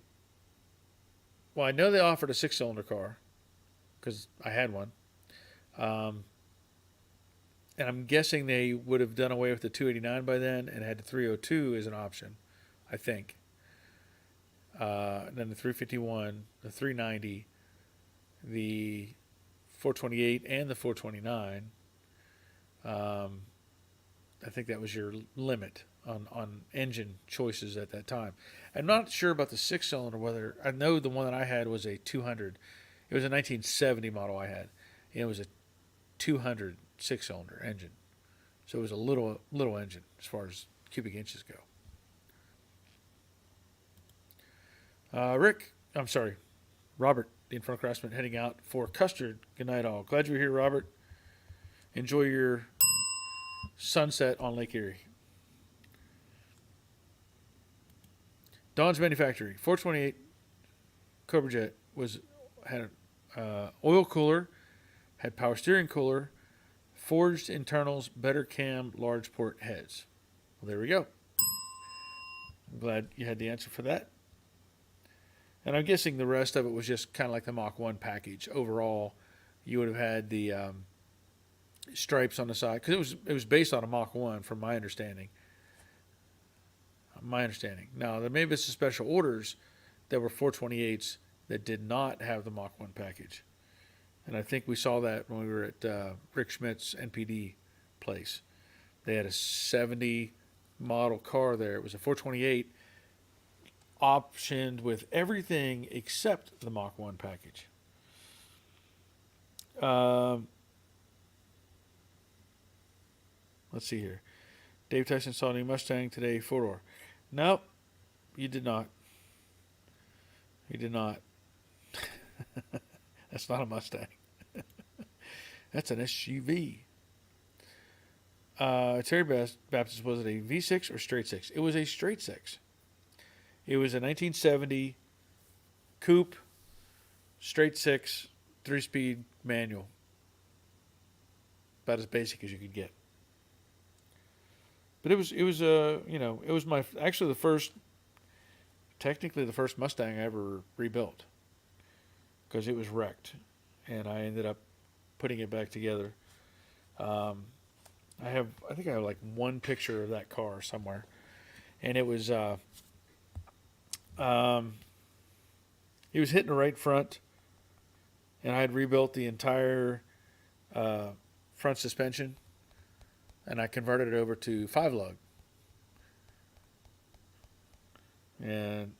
well, I know they offered a 6-cylinder car because I had one. and I'm guessing they would have done away with the 289 by then and had the 302 as an option, I think. And then the 351, the 390, the 428, and the 429. I think that was your limit on engine choices at that time. I'm not sure about the six cylinder, whether I know the one that I had was a 200. It was a 1970 model I had. And it was a 200 six cylinder engine. So it was a little engine as far as cubic inches go. Robert, the Infernal Craftsman, heading out for Custard. Good night, all. Glad you're here, Robert. Enjoy your sunset on Lake Erie. Dawn's Manufactory 428 Cobra Jet had an oil cooler, had power steering cooler, forged internals, better cam, large port heads. Well, there we go. I'm glad you had the answer for that. And I'm guessing the rest of it was just kind of like the Mach 1 package. Overall, you would have had the stripes on the side, because it was based on a Mach 1 from my understanding. Now, there may have been some special orders that were 428s that did not have the Mach 1 package. And I think we saw that when we were at Rick Schmidt's NPD place. They had a 70 model car there. It was a 428 optioned with everything except the Mach 1 package. Let's see here. Dave Tyson saw a new Mustang today, 4-door. Nope, you did not. You did not. That's not a Mustang. That's an SUV. Terry Baptist, was it a V6 or straight six? It was a straight six. It was a 1970 coupe, straight six, 3-speed manual. About as basic as you could get. But it was technically the first Mustang I ever rebuilt, because it was wrecked, and I ended up putting it back together. I think I have like one picture of that car somewhere, and it was it was hitting the right front, and I had rebuilt the entire front suspension, and I converted it over to 5-lug. And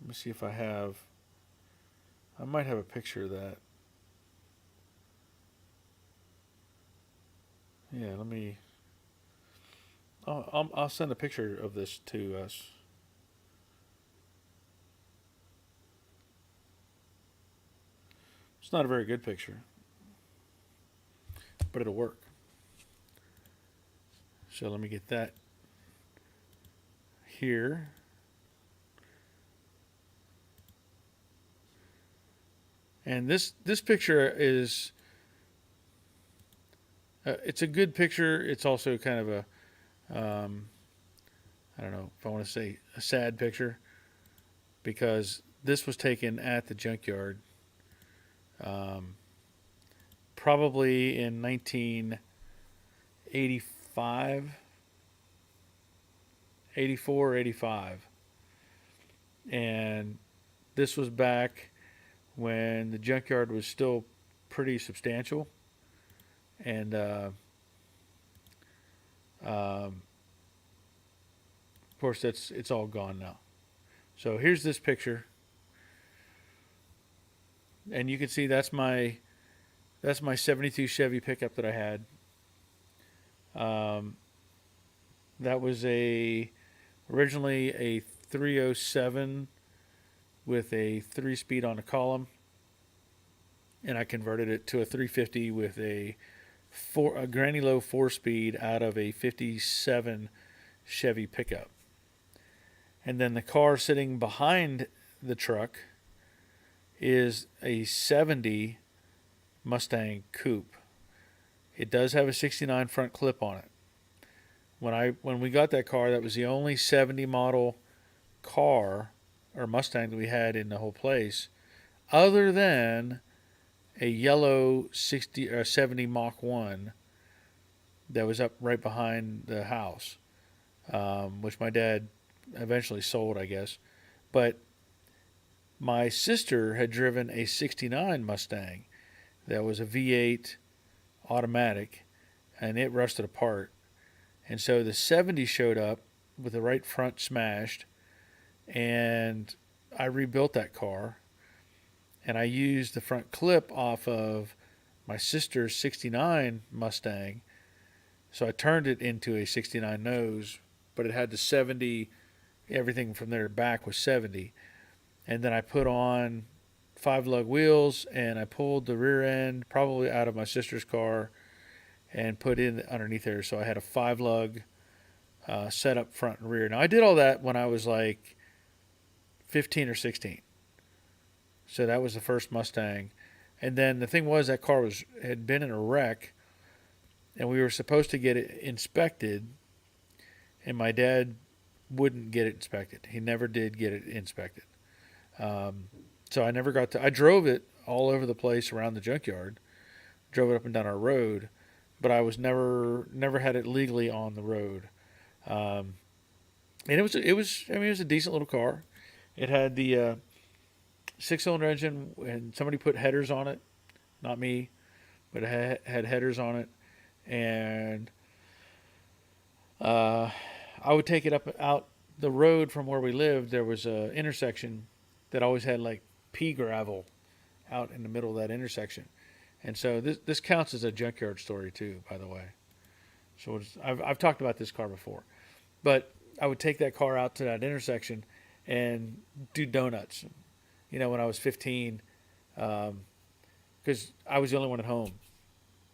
let me see if I might have a picture of that. Yeah, I'll send a picture of this to us. It's not a very good picture, but it'll work. So let me get that here. And this picture is it's a good picture. It's also kind of a I don't know if I want to say a sad picture, because this was taken at the junkyard, probably in 1985, 84, 85. And this was back when the junkyard was still pretty substantial. And of course, it's all gone now. So here's this picture, and you can see that's my 72 Chevy pickup that I had. That was originally a 307 with a 3-speed on the column, and I converted it to a 350 with a Granny Low 4-speed out of a 57 Chevy pickup. And then the car sitting behind the truck is a 70 Mustang Coupe. It does have a 69 front clip on it. When we got that car, that was the only 70 model car or Mustang that we had in the whole place, other than a yellow 70 Mach 1 that was up right behind the house, which my dad eventually sold, I guess. But my sister had driven a 69 Mustang that was a V8 automatic, and it rusted apart. And so the 70 showed up with the right front smashed, and I rebuilt that car. And I used the front clip off of my sister's 69 Mustang. So I turned it into a 69 nose, but it had the 70, everything from there back was 70. And then I put on 5 lug wheels and I pulled the rear end probably out of my sister's car and put in underneath there. So I had a 5 lug set up front and rear. Now I did all that when I was like 15 or 16. So that was the first Mustang. And then the thing was that car had been in a wreck, and we were supposed to get it inspected, and my dad wouldn't get it inspected. He never did get it inspected. So I never got to. I drove it all over the place around the junkyard, drove it up and down our road, but I was never had it legally on the road. And it was I mean it was a decent little car. It had the 6-cylinder engine, and somebody put headers on it, not me, but it had headers on it, and I would take it up out the road from where we lived. There was a intersection that always had like pea gravel out in the middle of that intersection, and so this counts as a junkyard story too, by the way. So I've talked about this car before, but I would take that car out to that intersection and do donuts. When I was 15, because I was the only one at home,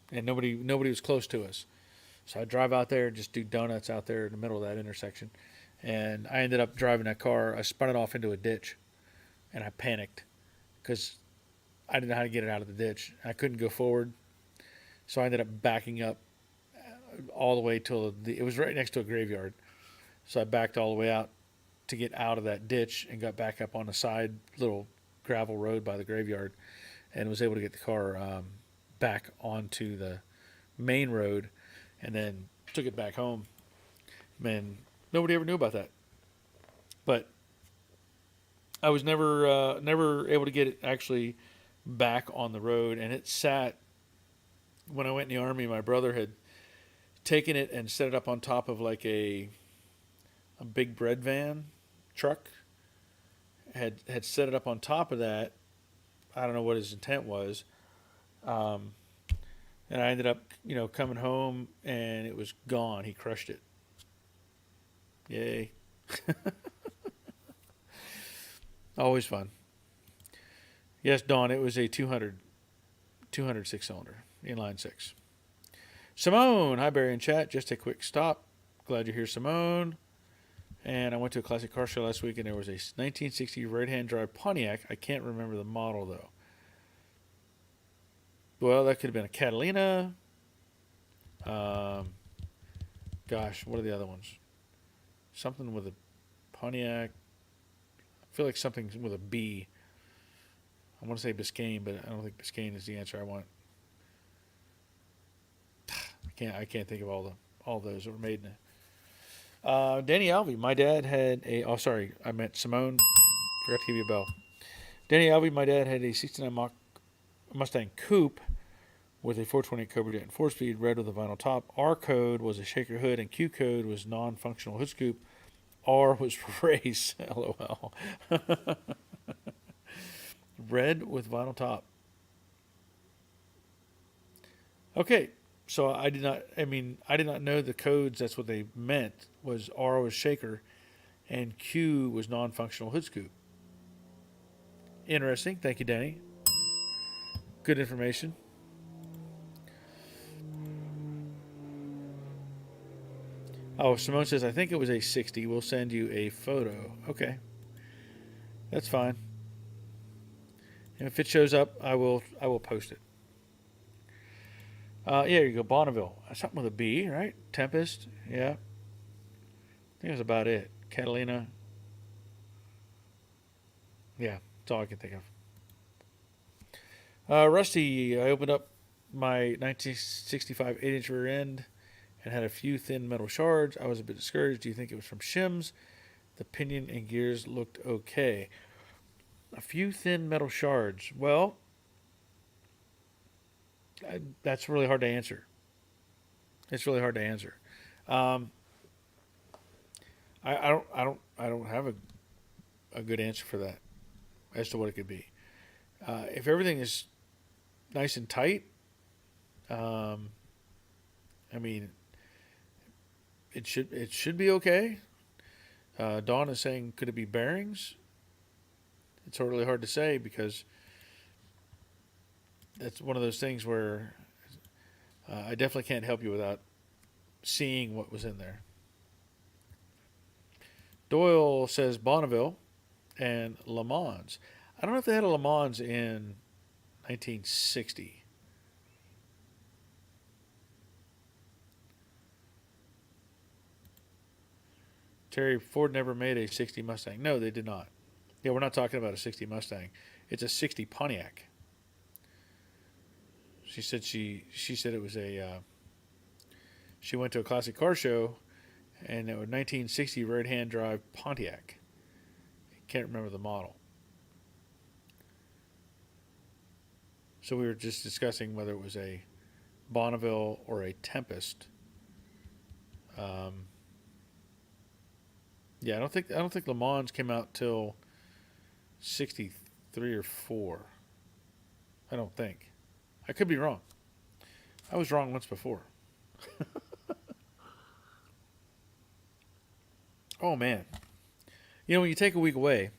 and nobody was close to us. So I'd drive out there and just do donuts out there in the middle of that intersection. And I ended up driving that car. I spun it off into a ditch, and I panicked because I didn't know how to get it out of the ditch. I couldn't go forward, so I ended up backing up all the way till it was right next to a graveyard. So I backed all the way out to get out of that ditch and got back up on the side little gravel road by the graveyard, and was able to get the car back onto the main road, and then took it back home. Man, nobody ever knew about that, but I was never able to get it actually back on the road, and it sat. When I went in the Army, my brother had taken it and set it up on top of like a big bread van truck. Had set it up on top of that. I don't know what his intent was, and I ended up coming home and it was gone. He crushed it. Yay! Always fun. Yes, Dawn. It was a 200 6-cylinder inline six. Simone, hi Barry in chat. Just a quick stop. Glad you're here, Simone. And I went to a classic car show last week, and there was a 1960 right-hand drive Pontiac. I can't remember the model, though. Well, that could have been a Catalina. Gosh, what are the other ones? Something with a Pontiac. I feel like something with a B. I want to say Biscayne, but I don't think Biscayne is the answer I want. I can't think of all those that were made in it. Danny Alvey, my dad had a. Oh, sorry, I meant Simone. Forgot to give you a bell. Danny Alvey, my dad had a 69 Mustang Coupe with a 428 Cobra Jet and 4-speed, red with a vinyl top. R code was a shaker hood, and Q code was non-functional hood scoop. R was for race. LOL. Red with vinyl top. Okay. So I did not know the codes. That's what they meant. Was R was shaker, and Q was non-functional hood scoop. Interesting. Thank you, Danny. Good information. Oh, Simone says, I think it was a 60. We'll send you a photo. Okay. That's fine. And if it shows up, I will post it. Yeah, here you go, Bonneville. Something with a B, right? Tempest, yeah. I think that's about it. Catalina. Yeah, that's all I can think of. Rusty, I opened up my 1965 8-inch rear end and had a few thin metal shards. I was a bit discouraged. Do you think it was from shims? The pinion and gears looked okay. A few thin metal shards. Well, that's really hard to answer. It's really hard to answer. Um, I don't have a good answer for that as to what it could be. If everything is nice and tight, um, I mean, it should be okay. Dawn is saying, could it be bearings? It's really hard to say because that's one of those things where I definitely can't help you without seeing what was in there. Doyle says Bonneville and Le Mans. I don't know if they had a Le Mans in 1960. Terry, Ford never made a 60 Mustang. No, they did not. Yeah, we're not talking about a 60 Mustang. It's a 60 Pontiac. She said it was a she went to a classic car show and it was 1960 right hand drive Pontiac. Can't remember the model. So we were just discussing whether it was a Bonneville or a Tempest. Um, yeah, I don't think Le Mans came out till 63 or 4. I don't think. I could be wrong. I was wrong once before. Oh man. When you take a week away,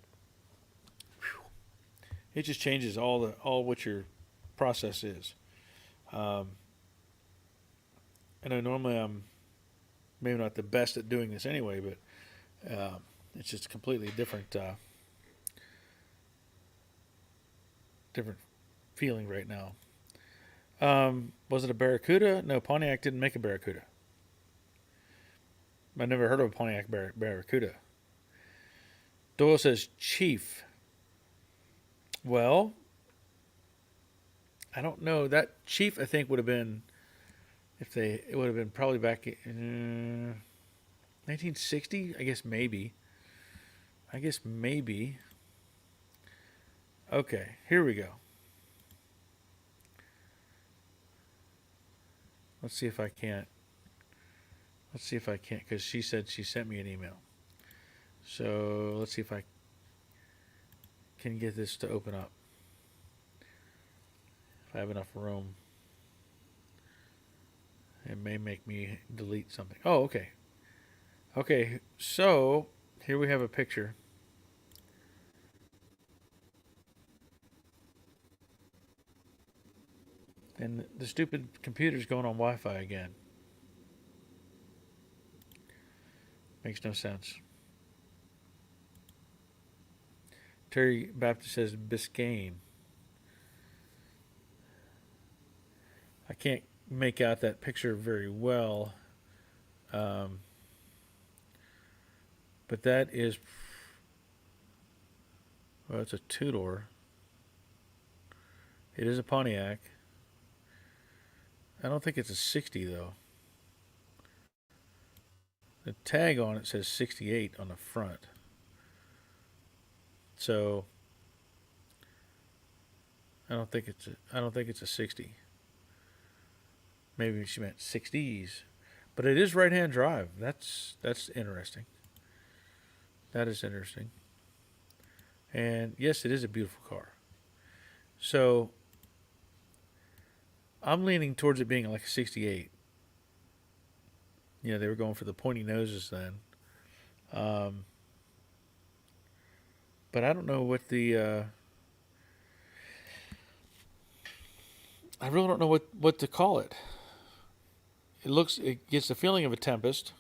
it just changes all what your process is. Um, I know normally I'm maybe not the best at doing this anyway, but it's just completely different feeling right now. Was it a Barracuda? No, Pontiac didn't make a Barracuda. I never heard of a Pontiac Barracuda. Doyle says Chief. Well, I don't know. That Chief, I think, would have been it would have been probably back in 1960. I guess maybe. Okay, here we go. Let's see if I can't. Let's see if I can't, because she said she sent me an email. So let's see if I can get this to open up. If I have enough room. It may make me delete something. Oh, okay. Okay, so here we have a picture. And the stupid computer's going on Wi-Fi again. Makes no sense. Terry Baptist says Biscayne. I can't make out that picture very well. Um, but that is, well, it's a two-door. It is a Pontiac. I don't think it's a 60 though. The tag on it says 68 on the front. So I don't think it's a 60. Maybe she meant 60s. But it is right-hand drive. That's interesting. That is interesting. And yes, it is a beautiful car. So I'm leaning towards it being like a 68. They were going for the pointy noses then. Um, but I don't know what I really don't know what to call it. It gets the feeling of a Tempest.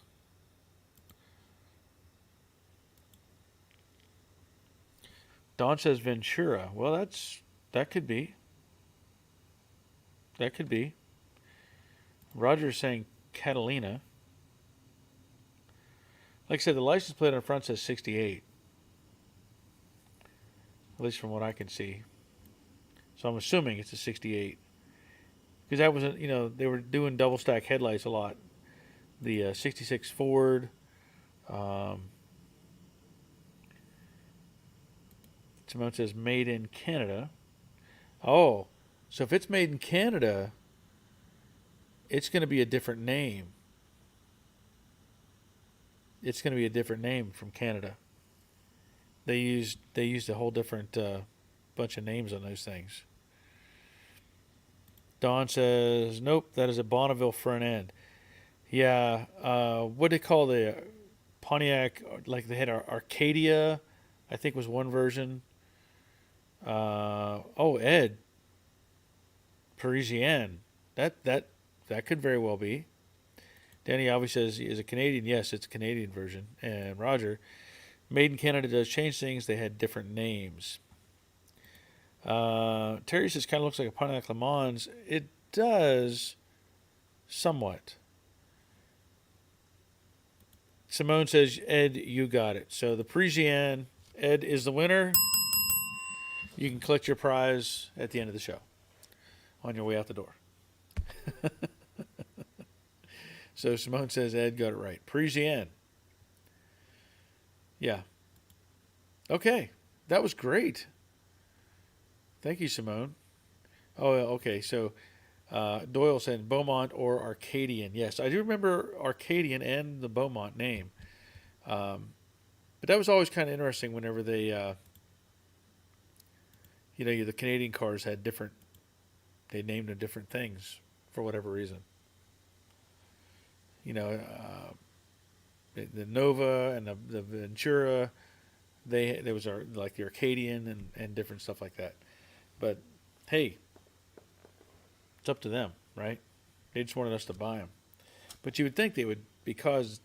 Don says Ventura. Well, that could be. That could be. Roger's saying Catalina. Like I said, the license plate on the front says 68. At least from what I can see. So I'm assuming it's a 68. Because that wasn't, they were doing double stack headlights a lot the 66 Ford. Um, Simone says made in Canada. Oh, so if it's made in Canada, it's going to be a different name. It's going to be a different name from Canada. They used a whole different bunch of names on those things. Don says nope. That is a Bonneville front end. Yeah. What do they call the Pontiac? Like they had Arcadia, I think was one version. Ed Parisienne. That could very well be. Danny obviously says is a Canadian. Yes, it's a Canadian version. And Roger, Made in Canada does change things. They had different names. Terry says kind of looks like a Pontiac Le Mans. It does somewhat. Simone says, Ed, you got it. So the Parisienne, Ed is the winner. You can collect your prize at the end of the show on your way out the door. So Simone says Ed got it right. Parisienne. Yeah. Okay. That was great. Thank you, Simone. Oh, okay. So Doyle said Beaumont or Arcadian. Yes, I do remember Arcadian and the Beaumont name. But that was always kind of interesting whenever they, the Canadian cars had different, they named them different things for whatever reason. The Nova and the Ventura, there was like the Arcadian and different stuff like that. But hey, it's up to them, right? They just wanted us to buy them. But you would think they would, because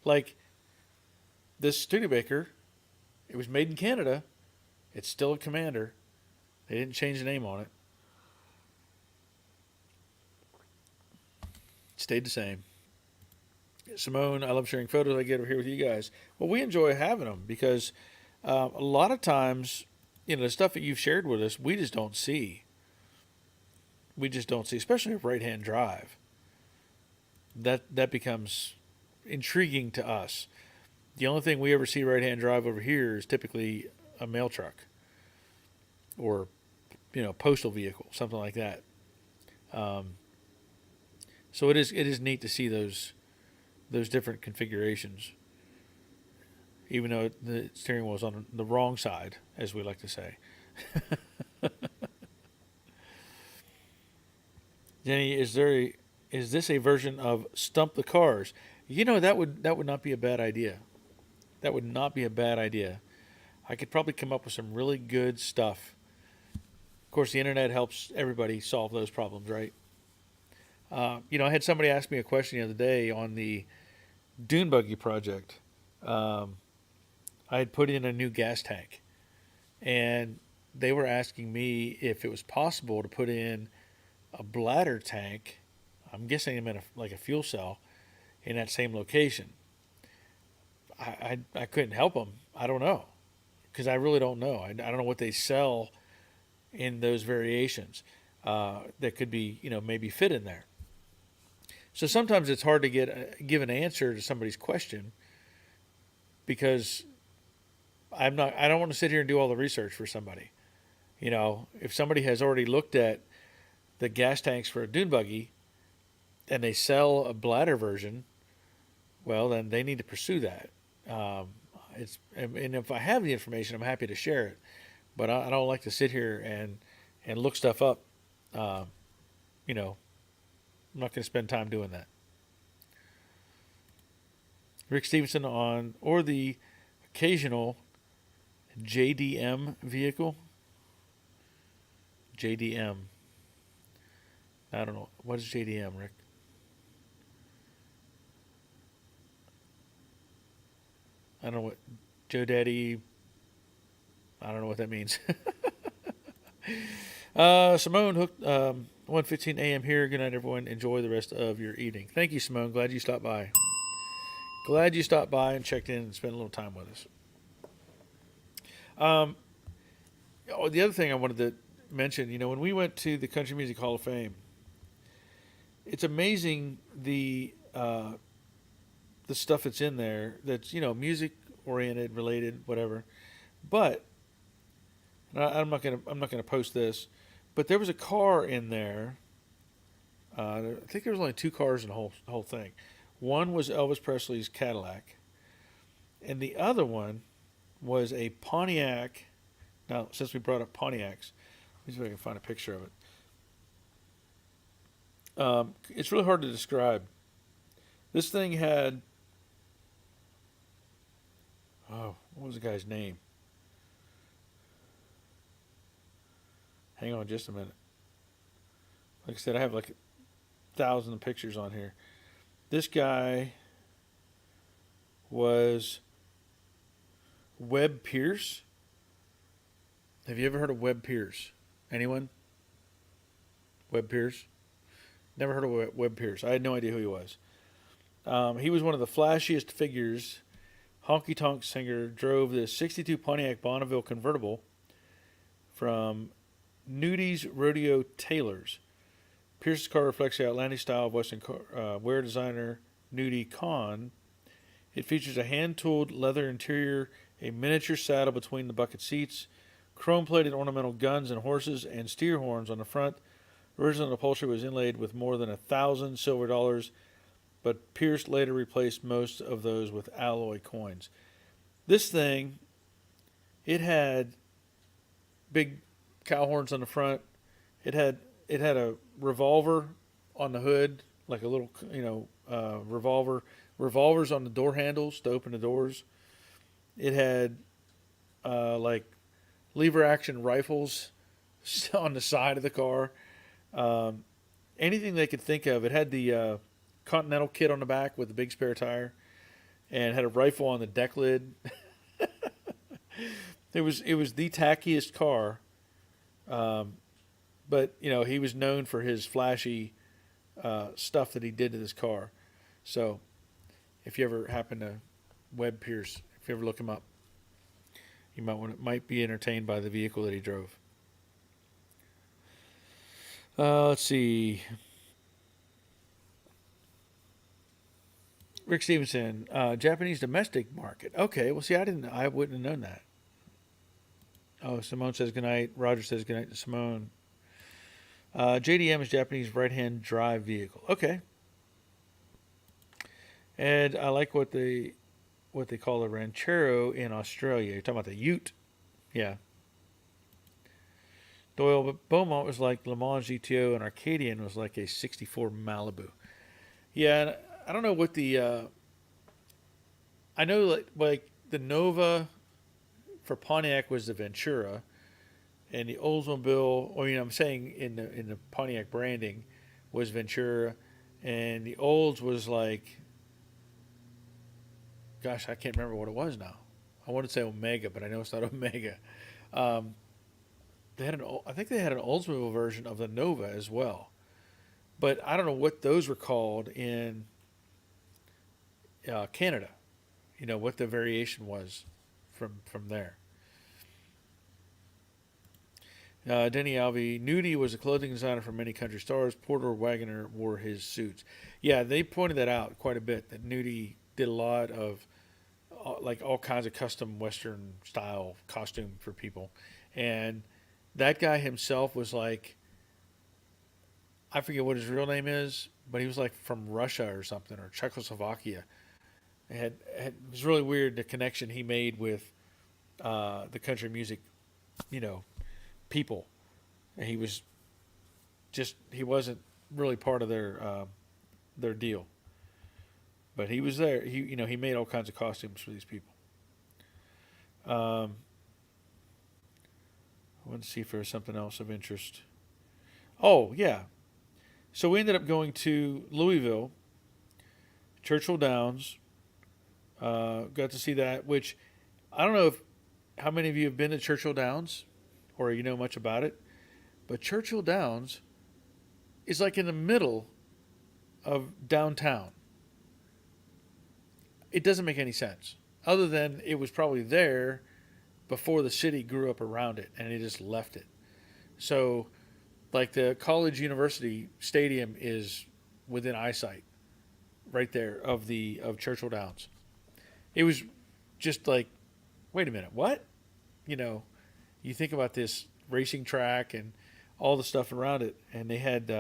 like this Studebaker, it was made in Canada. It's still a Commander. They didn't change the name on it. It stayed the same. Simone, I love sharing photos I get over here with you guys. Well, we enjoy having them because a lot of times, the stuff that you've shared with us, we just don't see. We just don't see, especially with right-hand drive. That becomes intriguing to us. The only thing we ever see right-hand drive over here is typically a mail truck or, postal vehicle, something like that. So it is neat to see those different configurations, even though the steering wheel is on the wrong side, as we like to say. Jenny, is this a version of Stump the Cars? That would not be a bad idea. That would not be a bad idea. I could probably come up with some really good stuff. Of course, the internet helps everybody solve those problems, right? I had somebody ask me a question the other day on the Dune Buggy project. I had put in a new gas tank, and they were asking me if it was possible to put in a bladder tank. I'm guessing it meant like a fuel cell in that same location. I couldn't help them. I don't know, because I really don't know. I don't know what they sell in those variations that could be maybe fit in there. So sometimes it's hard to give an answer to somebody's question because I don't want to sit here and do all the research for somebody. If somebody has already looked at the gas tanks for a dune buggy and they sell a bladder version, well, then they need to pursue that. And if I have the information, I'm happy to share it. But I don't like to sit here and look stuff up. I'm not going to spend time doing that. Rick Stevenson or the occasional JDM vehicle. JDM. I don't know. What is JDM, Rick? I don't know what Joe Daddy. I don't know what that means. Simone hooked 1:15 a.m. here. Good night, everyone. Enjoy the rest of your evening. Thank you, Simone. Glad you stopped by. Glad you stopped by and checked in and spent a little time with us. The other thing I wanted to mention, when we went to the Country Music Hall of Fame, it's amazing the the stuff that's in there that's music oriented, related, whatever. But I'm not gonna post this, but there was a car in there. I think there was only two cars in the whole thing. One was Elvis Presley's Cadillac, and the other one was a Pontiac. Now, since we brought up Pontiacs, let me see if I can find a picture of it. It's really hard to describe. This thing had, oh, what was the guy's name? Hang on just a minute. Like I said, I have like 1,000 pictures on here. This guy was Webb Pierce. Have you ever heard of Webb Pierce? Anyone? Webb Pierce? Never heard of Webb Pierce. I had no idea who he was. He was one of the flashiest figures. Honky Tonk Singer drove the 62 Pontiac Bonneville convertible from Nudi's Rodeo Tailors. Pierce's car reflects the outlandish style of Western wear designer Nudie Khan. It features a hand-tooled leather interior, a miniature saddle between the bucket seats, chrome-plated ornamental guns and horses, and steer horns on the front. Original upholstery was inlaid with more than 1,000 silver dollars, but Pierce later replaced most of those with alloy coins. This thing, it had big cow horns on the front. It had a revolver on the hood, like a little revolver. Revolvers on the door handles to open the doors. It had like lever action rifles on the side of the car. Anything they could think of. It had the Continental kit on the back with the big spare tire, and had a rifle on the deck lid. It was the tackiest car, but he was known for his flashy stuff that he did to this car. So, if you ever happen to Webb Pierce, if you ever look him up, you might be entertained by the vehicle that he drove. Let's see. Rick Stevenson, Japanese domestic market. Okay, well, see, I wouldn't have known that. Oh, Simone says goodnight. Roger says goodnight to Simone. JDM is Japanese right-hand drive vehicle. Okay. And I like what they call a Ranchero in Australia. You're talking about the Ute? Yeah. Doyle, but Beaumont was like Le Mans GTO, and Arcadian was like a 64 Malibu. Yeah, and I don't know what the... I know like the Nova for Pontiac was the Ventura, and the Oldsmobile, I'm saying in the Pontiac branding, was Ventura, and the Olds was like... Gosh, I can't remember what it was now. I want to say Omega, but I know it's not Omega. I think they had an Oldsmobile version of the Nova as well, but I don't know what those were called in Canada. What the variation was from there. Denny Alvey, Nudie was a clothing designer for many country stars. Porter Wagoner wore his suits. Yeah, they pointed that out quite a bit. That Nudie did a lot of like all kinds of custom Western style costume for people, and that guy himself was like, I forget what his real name is, but he was like from Russia or something, or Czechoslovakia. It was really weird the connection he made with the country music, people. And he wasn't really part of their deal. But he was there. He made all kinds of costumes for these people. I want to see if there's something else of interest. Oh, yeah. So we ended up going to Louisville, Churchill Downs. Got to see that, which I don't know how many of you have been to Churchill Downs or you know much about it, but Churchill Downs is like in the middle of downtown. It doesn't make any sense, other than it was probably there before the city grew up around it, and it just left it. So, like the college university stadium is within eyesight right there of Churchill Downs. It was just like, wait a minute, what? You know, you think about this racing track and all the stuff around it, and they had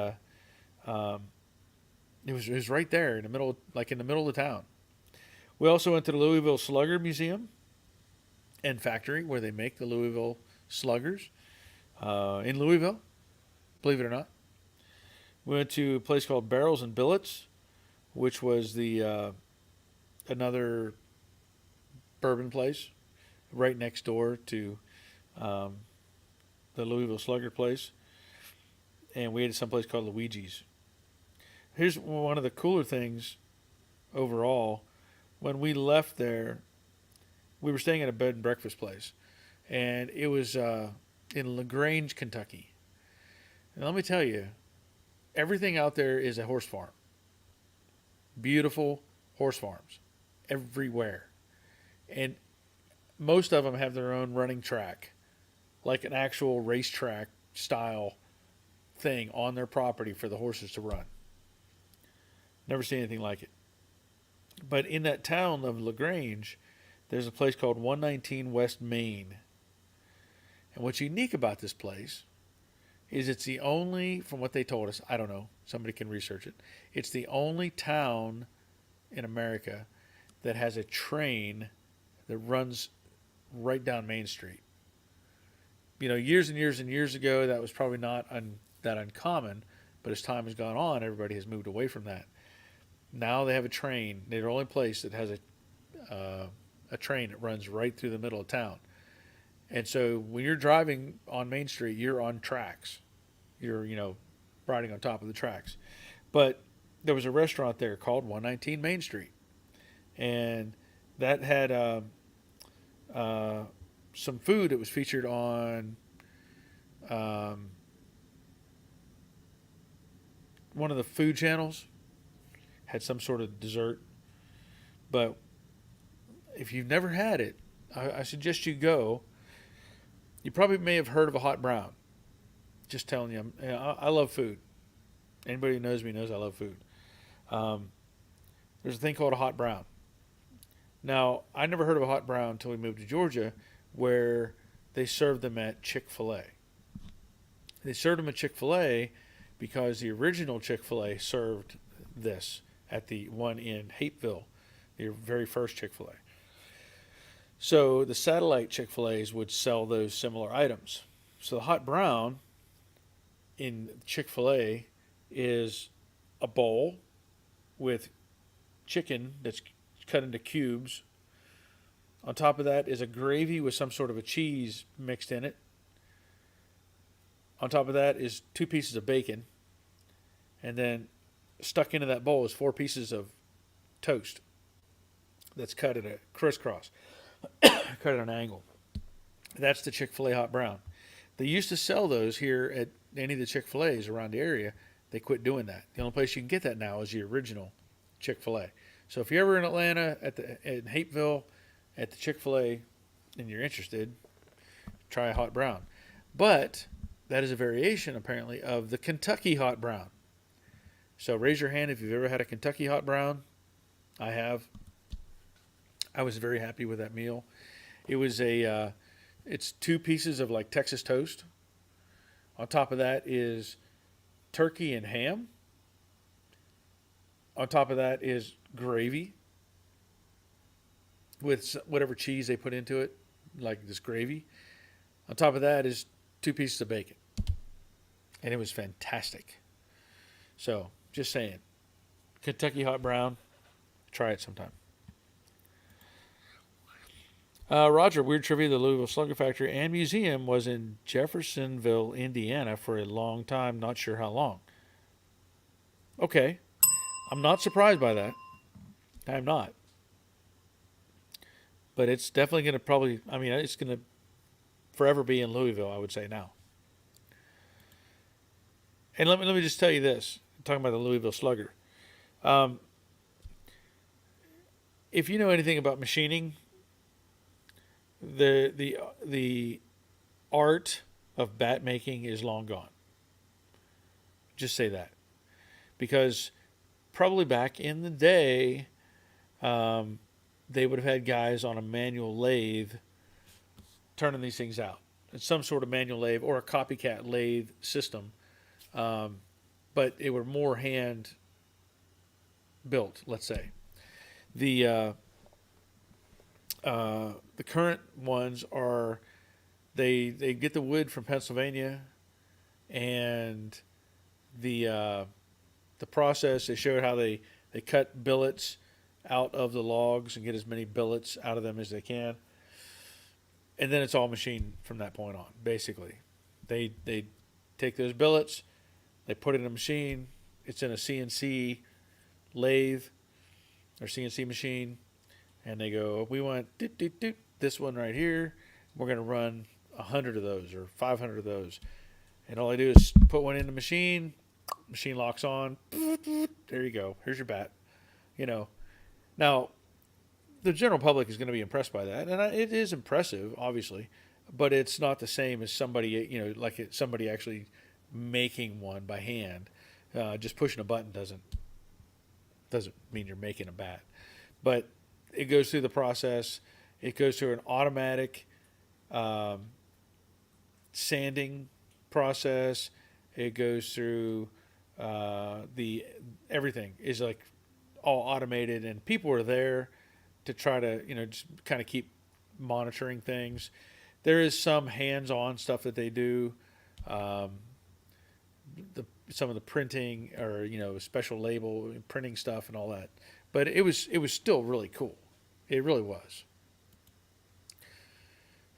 um, it was right there in the middle, like in the middle of the town. We also went to the Louisville Slugger Museum and Factory, where they make the Louisville Sluggers in Louisville. Believe it or not, we went to a place called Barrels and Billets, which was the another bourbon place right next door to um, the Louisville Slugger place, and we ate at some place called Luigi's. Here's one of the cooler things overall. When we left there, we were staying at a bed and breakfast place, and it was in LaGrange, Kentucky. And let me tell you, everything out there is a horse farm. Beautiful horse farms everywhere. And most of them have their own running track, like an actual racetrack style thing on their property for the horses to run. Never seen anything like it. But in that town of LaGrange, there's a place called 119 West Main. And what's unique about this place is it's the only, from what they told us, I don't know, somebody can research it, it's the only town in America that has a train that runs right down Main Street. You know, years and years and years ago, that was probably not that uncommon, but as time has gone on, everybody has moved away from that. Now they have a train. They're the only place that has a train that runs right through the middle of town. And so when you're driving on Main Street, you're on tracks. You're, you know, riding on top of the tracks. But there was a restaurant there called 119 Main Street. And that had some food that was featured on one of the food channels. Had some sort of dessert. But if you've never had it, I suggest you go. You probably may have heard of a hot brown. Just telling you, I love food. Anybody who knows me knows I love food. There's a thing called a hot brown. Now, I never heard of a hot brown until we moved to Georgia, where they served them at Chick-fil-A. They served them at Chick-fil-A because the original Chick-fil-A served this at the one in Hapeville, the very first Chick-fil-A. So the satellite Chick-fil-A's would sell those similar items. So the hot brown in Chick-fil-A is a bowl with chicken that's cut into cubes. On top of that is a gravy with some sort of a cheese mixed in it. On top of that is 2 pieces of bacon. And then stuck into that bowl is 4 pieces of toast that's cut at a crisscross, cut at an angle. That's the Chick-fil-A hot brown. They used to sell those here at any of the Chick-fil-A's around the area. They quit doing that. The only place you can get that now is the original Chick-fil-A. So if you're ever in Atlanta in Hapeville at the Chick-fil-A and you're interested, try a hot brown. But that is a variation apparently of the Kentucky hot brown. So raise your hand if you've ever had a Kentucky hot brown. I have. I was very happy with that meal. It was it's 2 pieces of like Texas toast. On top of that is turkey and ham. On top of that is gravy with whatever cheese they put into it, like this gravy. On top of that is 2 pieces of bacon. And it was fantastic. So, just saying. Kentucky hot brown. Try it sometime. Roger, weird trivia. The Louisville Slugger Factory and Museum was in Jeffersonville, Indiana for a long time. Not sure how long. Okay. I'm not surprised by that. I'm not. But it's definitely going to it's going to forever be in Louisville, I would say now. And let me just tell you this. I'm talking about the Louisville Slugger. If you know anything about machining, the art of bat making is long gone. Just say that. Because probably back in the day, um, they would have had guys on a manual lathe turning these things out. It's some sort of manual lathe or a copycat lathe system, um, but it were more hand built. Let's say the uh, the current ones are they get the wood from Pennsylvania, and the process they showed how they cut billets out of the logs and get as many billets out of them as they can, and then it's all machine from that point on. Basically, they take those billets, they put it in a machine. It's in a CNC lathe or CNC machine, and they go, we want this one right here. We're going to run 100 of those or 500 of those, and all I do is put one in the machine. Machine locks on. There you go. Here's your bat. You know, now the general public is going to be impressed by that, and it is impressive, obviously, but it's not the same as somebody, like somebody actually making one by hand. Just pushing a button doesn't mean you're making a bat, but it goes through the process. It goes through an automatic sanding process. It goes through the everything is like all automated, and people are there to try to just kind of keep monitoring things. There is some hands-on stuff that they do, some of the printing or special label printing stuff and all that. But it was still really cool. It really was.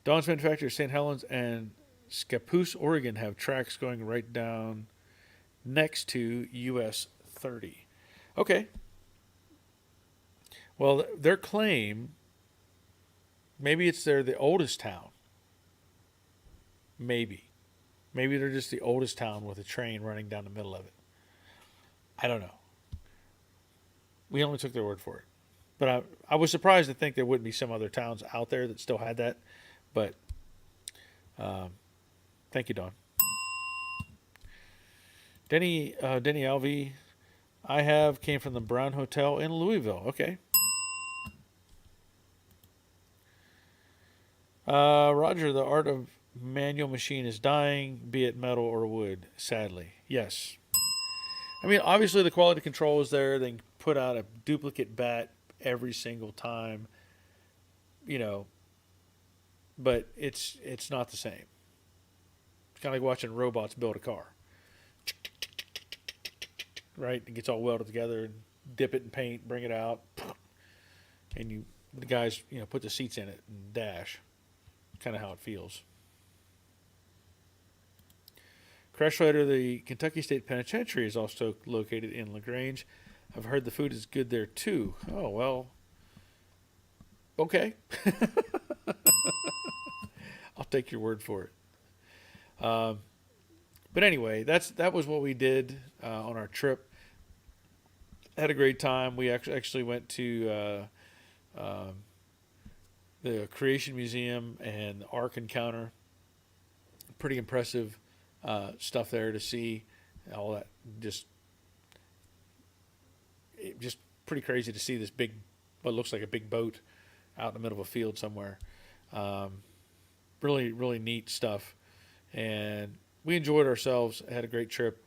Don's Manufacturer, St. Helens and Scappoose, Oregon have tracks going right down next to US 30. Okay. Well, their claim, maybe they're the oldest town. Maybe they're just the oldest town with a train running down the middle of it. I don't know. We only took their word for it. But I was surprised to think there wouldn't be some other towns out there that still had that. But thank you, Don. Denny Alvey, came from the Brown Hotel in Louisville. Okay. Roger, the art of manual machine is dying, be it metal or wood, sadly. Yes. I mean, obviously the quality control is there. They can put out a duplicate bat every single time, but it's not the same. It's kind of like watching robots build a car. Right? It gets all welded together and dip it in paint, bring it out, and the guys, put the seats in it and dash. Kind of how it feels. Crash Rider, the Kentucky State Penitentiary is also located in LaGrange. I've heard the food is good there too. Oh, well. Okay. I'll take your word for it. But anyway, that was what we did on our trip. Had a great time. We actually went to the Creation Museum and the Ark Encounter. Pretty impressive stuff there to see. All that just pretty crazy to see this big, what looks like a big boat out in the middle of a field somewhere. Really, really neat stuff. And we enjoyed ourselves. Had a great trip.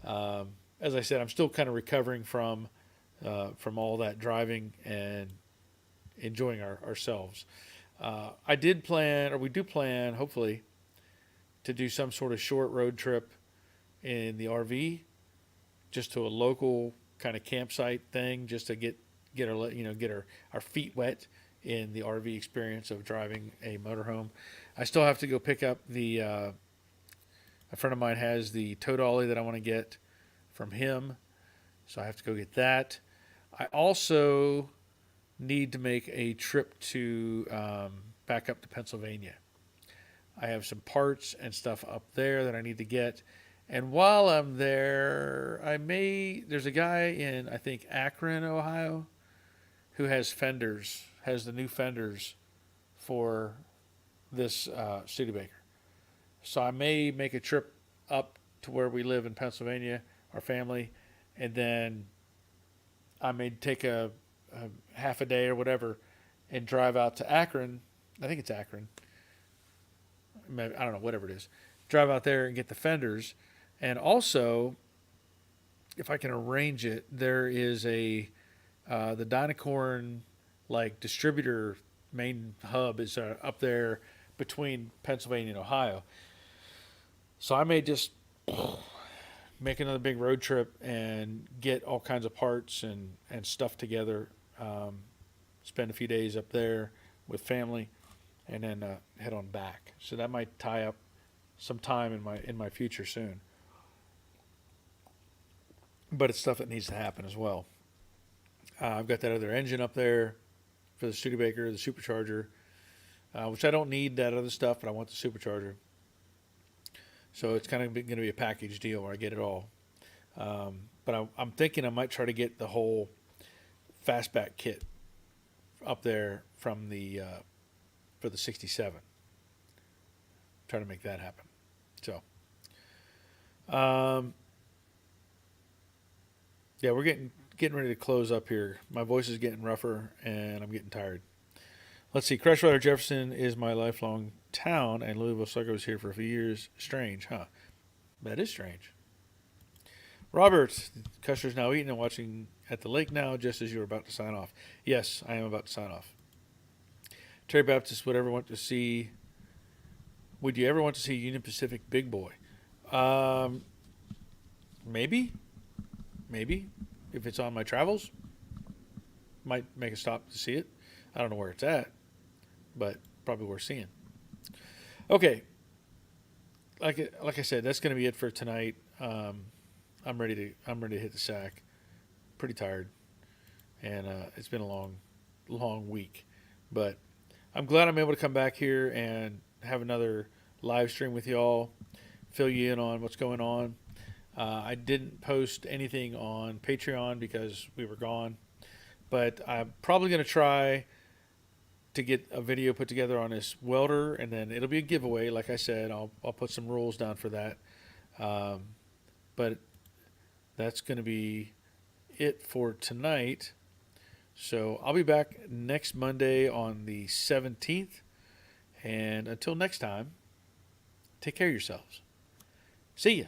As I said, I'm still kind of recovering from all that driving and enjoying ourselves. We do plan, hopefully, to do some sort of short road trip in the RV, just to a local kind of campsite thing, just to get our feet wet in the RV experience of driving a motorhome. I still have to go pick up a friend of mine has the tow dolly that I want to get from him, so I have to go get that. I also need to make a trip to back up to Pennsylvania. I have some parts and stuff up there that I need to get. And while I'm there, there's a guy in, I think, Akron, Ohio, who has the new fenders for this Studebaker. So I may make a trip up to where we live in Pennsylvania, our family, and then I may take a half a day or whatever and drive out to Akron. I think it's Akron. I don't know, whatever it is. Drive out there and get the fenders. And also, if I can arrange it, there is the Dynacorn like distributor main hub is up there between Pennsylvania and Ohio. So I may just make another big road trip and get all kinds of parts and stuff together. Spend a few days up there with family, and then head on back. So that might tie up some time in my future soon. But it's stuff that needs to happen as well. I've got that other engine up there for the Studebaker, the supercharger, which I don't need that other stuff, but I want the supercharger. So it's kind of going to be a package deal where I get it all. But I'm thinking I might try to get the whole fastback kit up there from the for the 67. Try to make that happen. So, yeah, we're getting ready to close up here. My voice is getting rougher, and I'm getting tired. Let's see. Crashwire Jefferson is my lifelong town, and Louisville Slugger was here for a few years. Strange, huh? That is strange. Robert, Custer's now eating and watching at the lake now, just as you were about to sign off. Yes, I am about to sign off. Terry Baptist, would you ever want to see Union Pacific Big Boy? Maybe. If it's on my travels, might make a stop to see it. I don't know where it's at, but probably worth seeing. Okay. Like I said, that's going to be it for tonight. I'm ready to hit the sack. Pretty tired, and it's been a long week, but I'm glad I'm able to come back here and have another live stream with y'all, fill you in on what's going on. I didn't post anything on Patreon because we were gone, but I'm probably going to try to get a video put together on this welder, and then it'll be a giveaway. Like I said, I'll put some rules down for that. But that's going to be it for tonight. So I'll be back next Monday on the 17th. And until next time, take care of yourselves. See ya.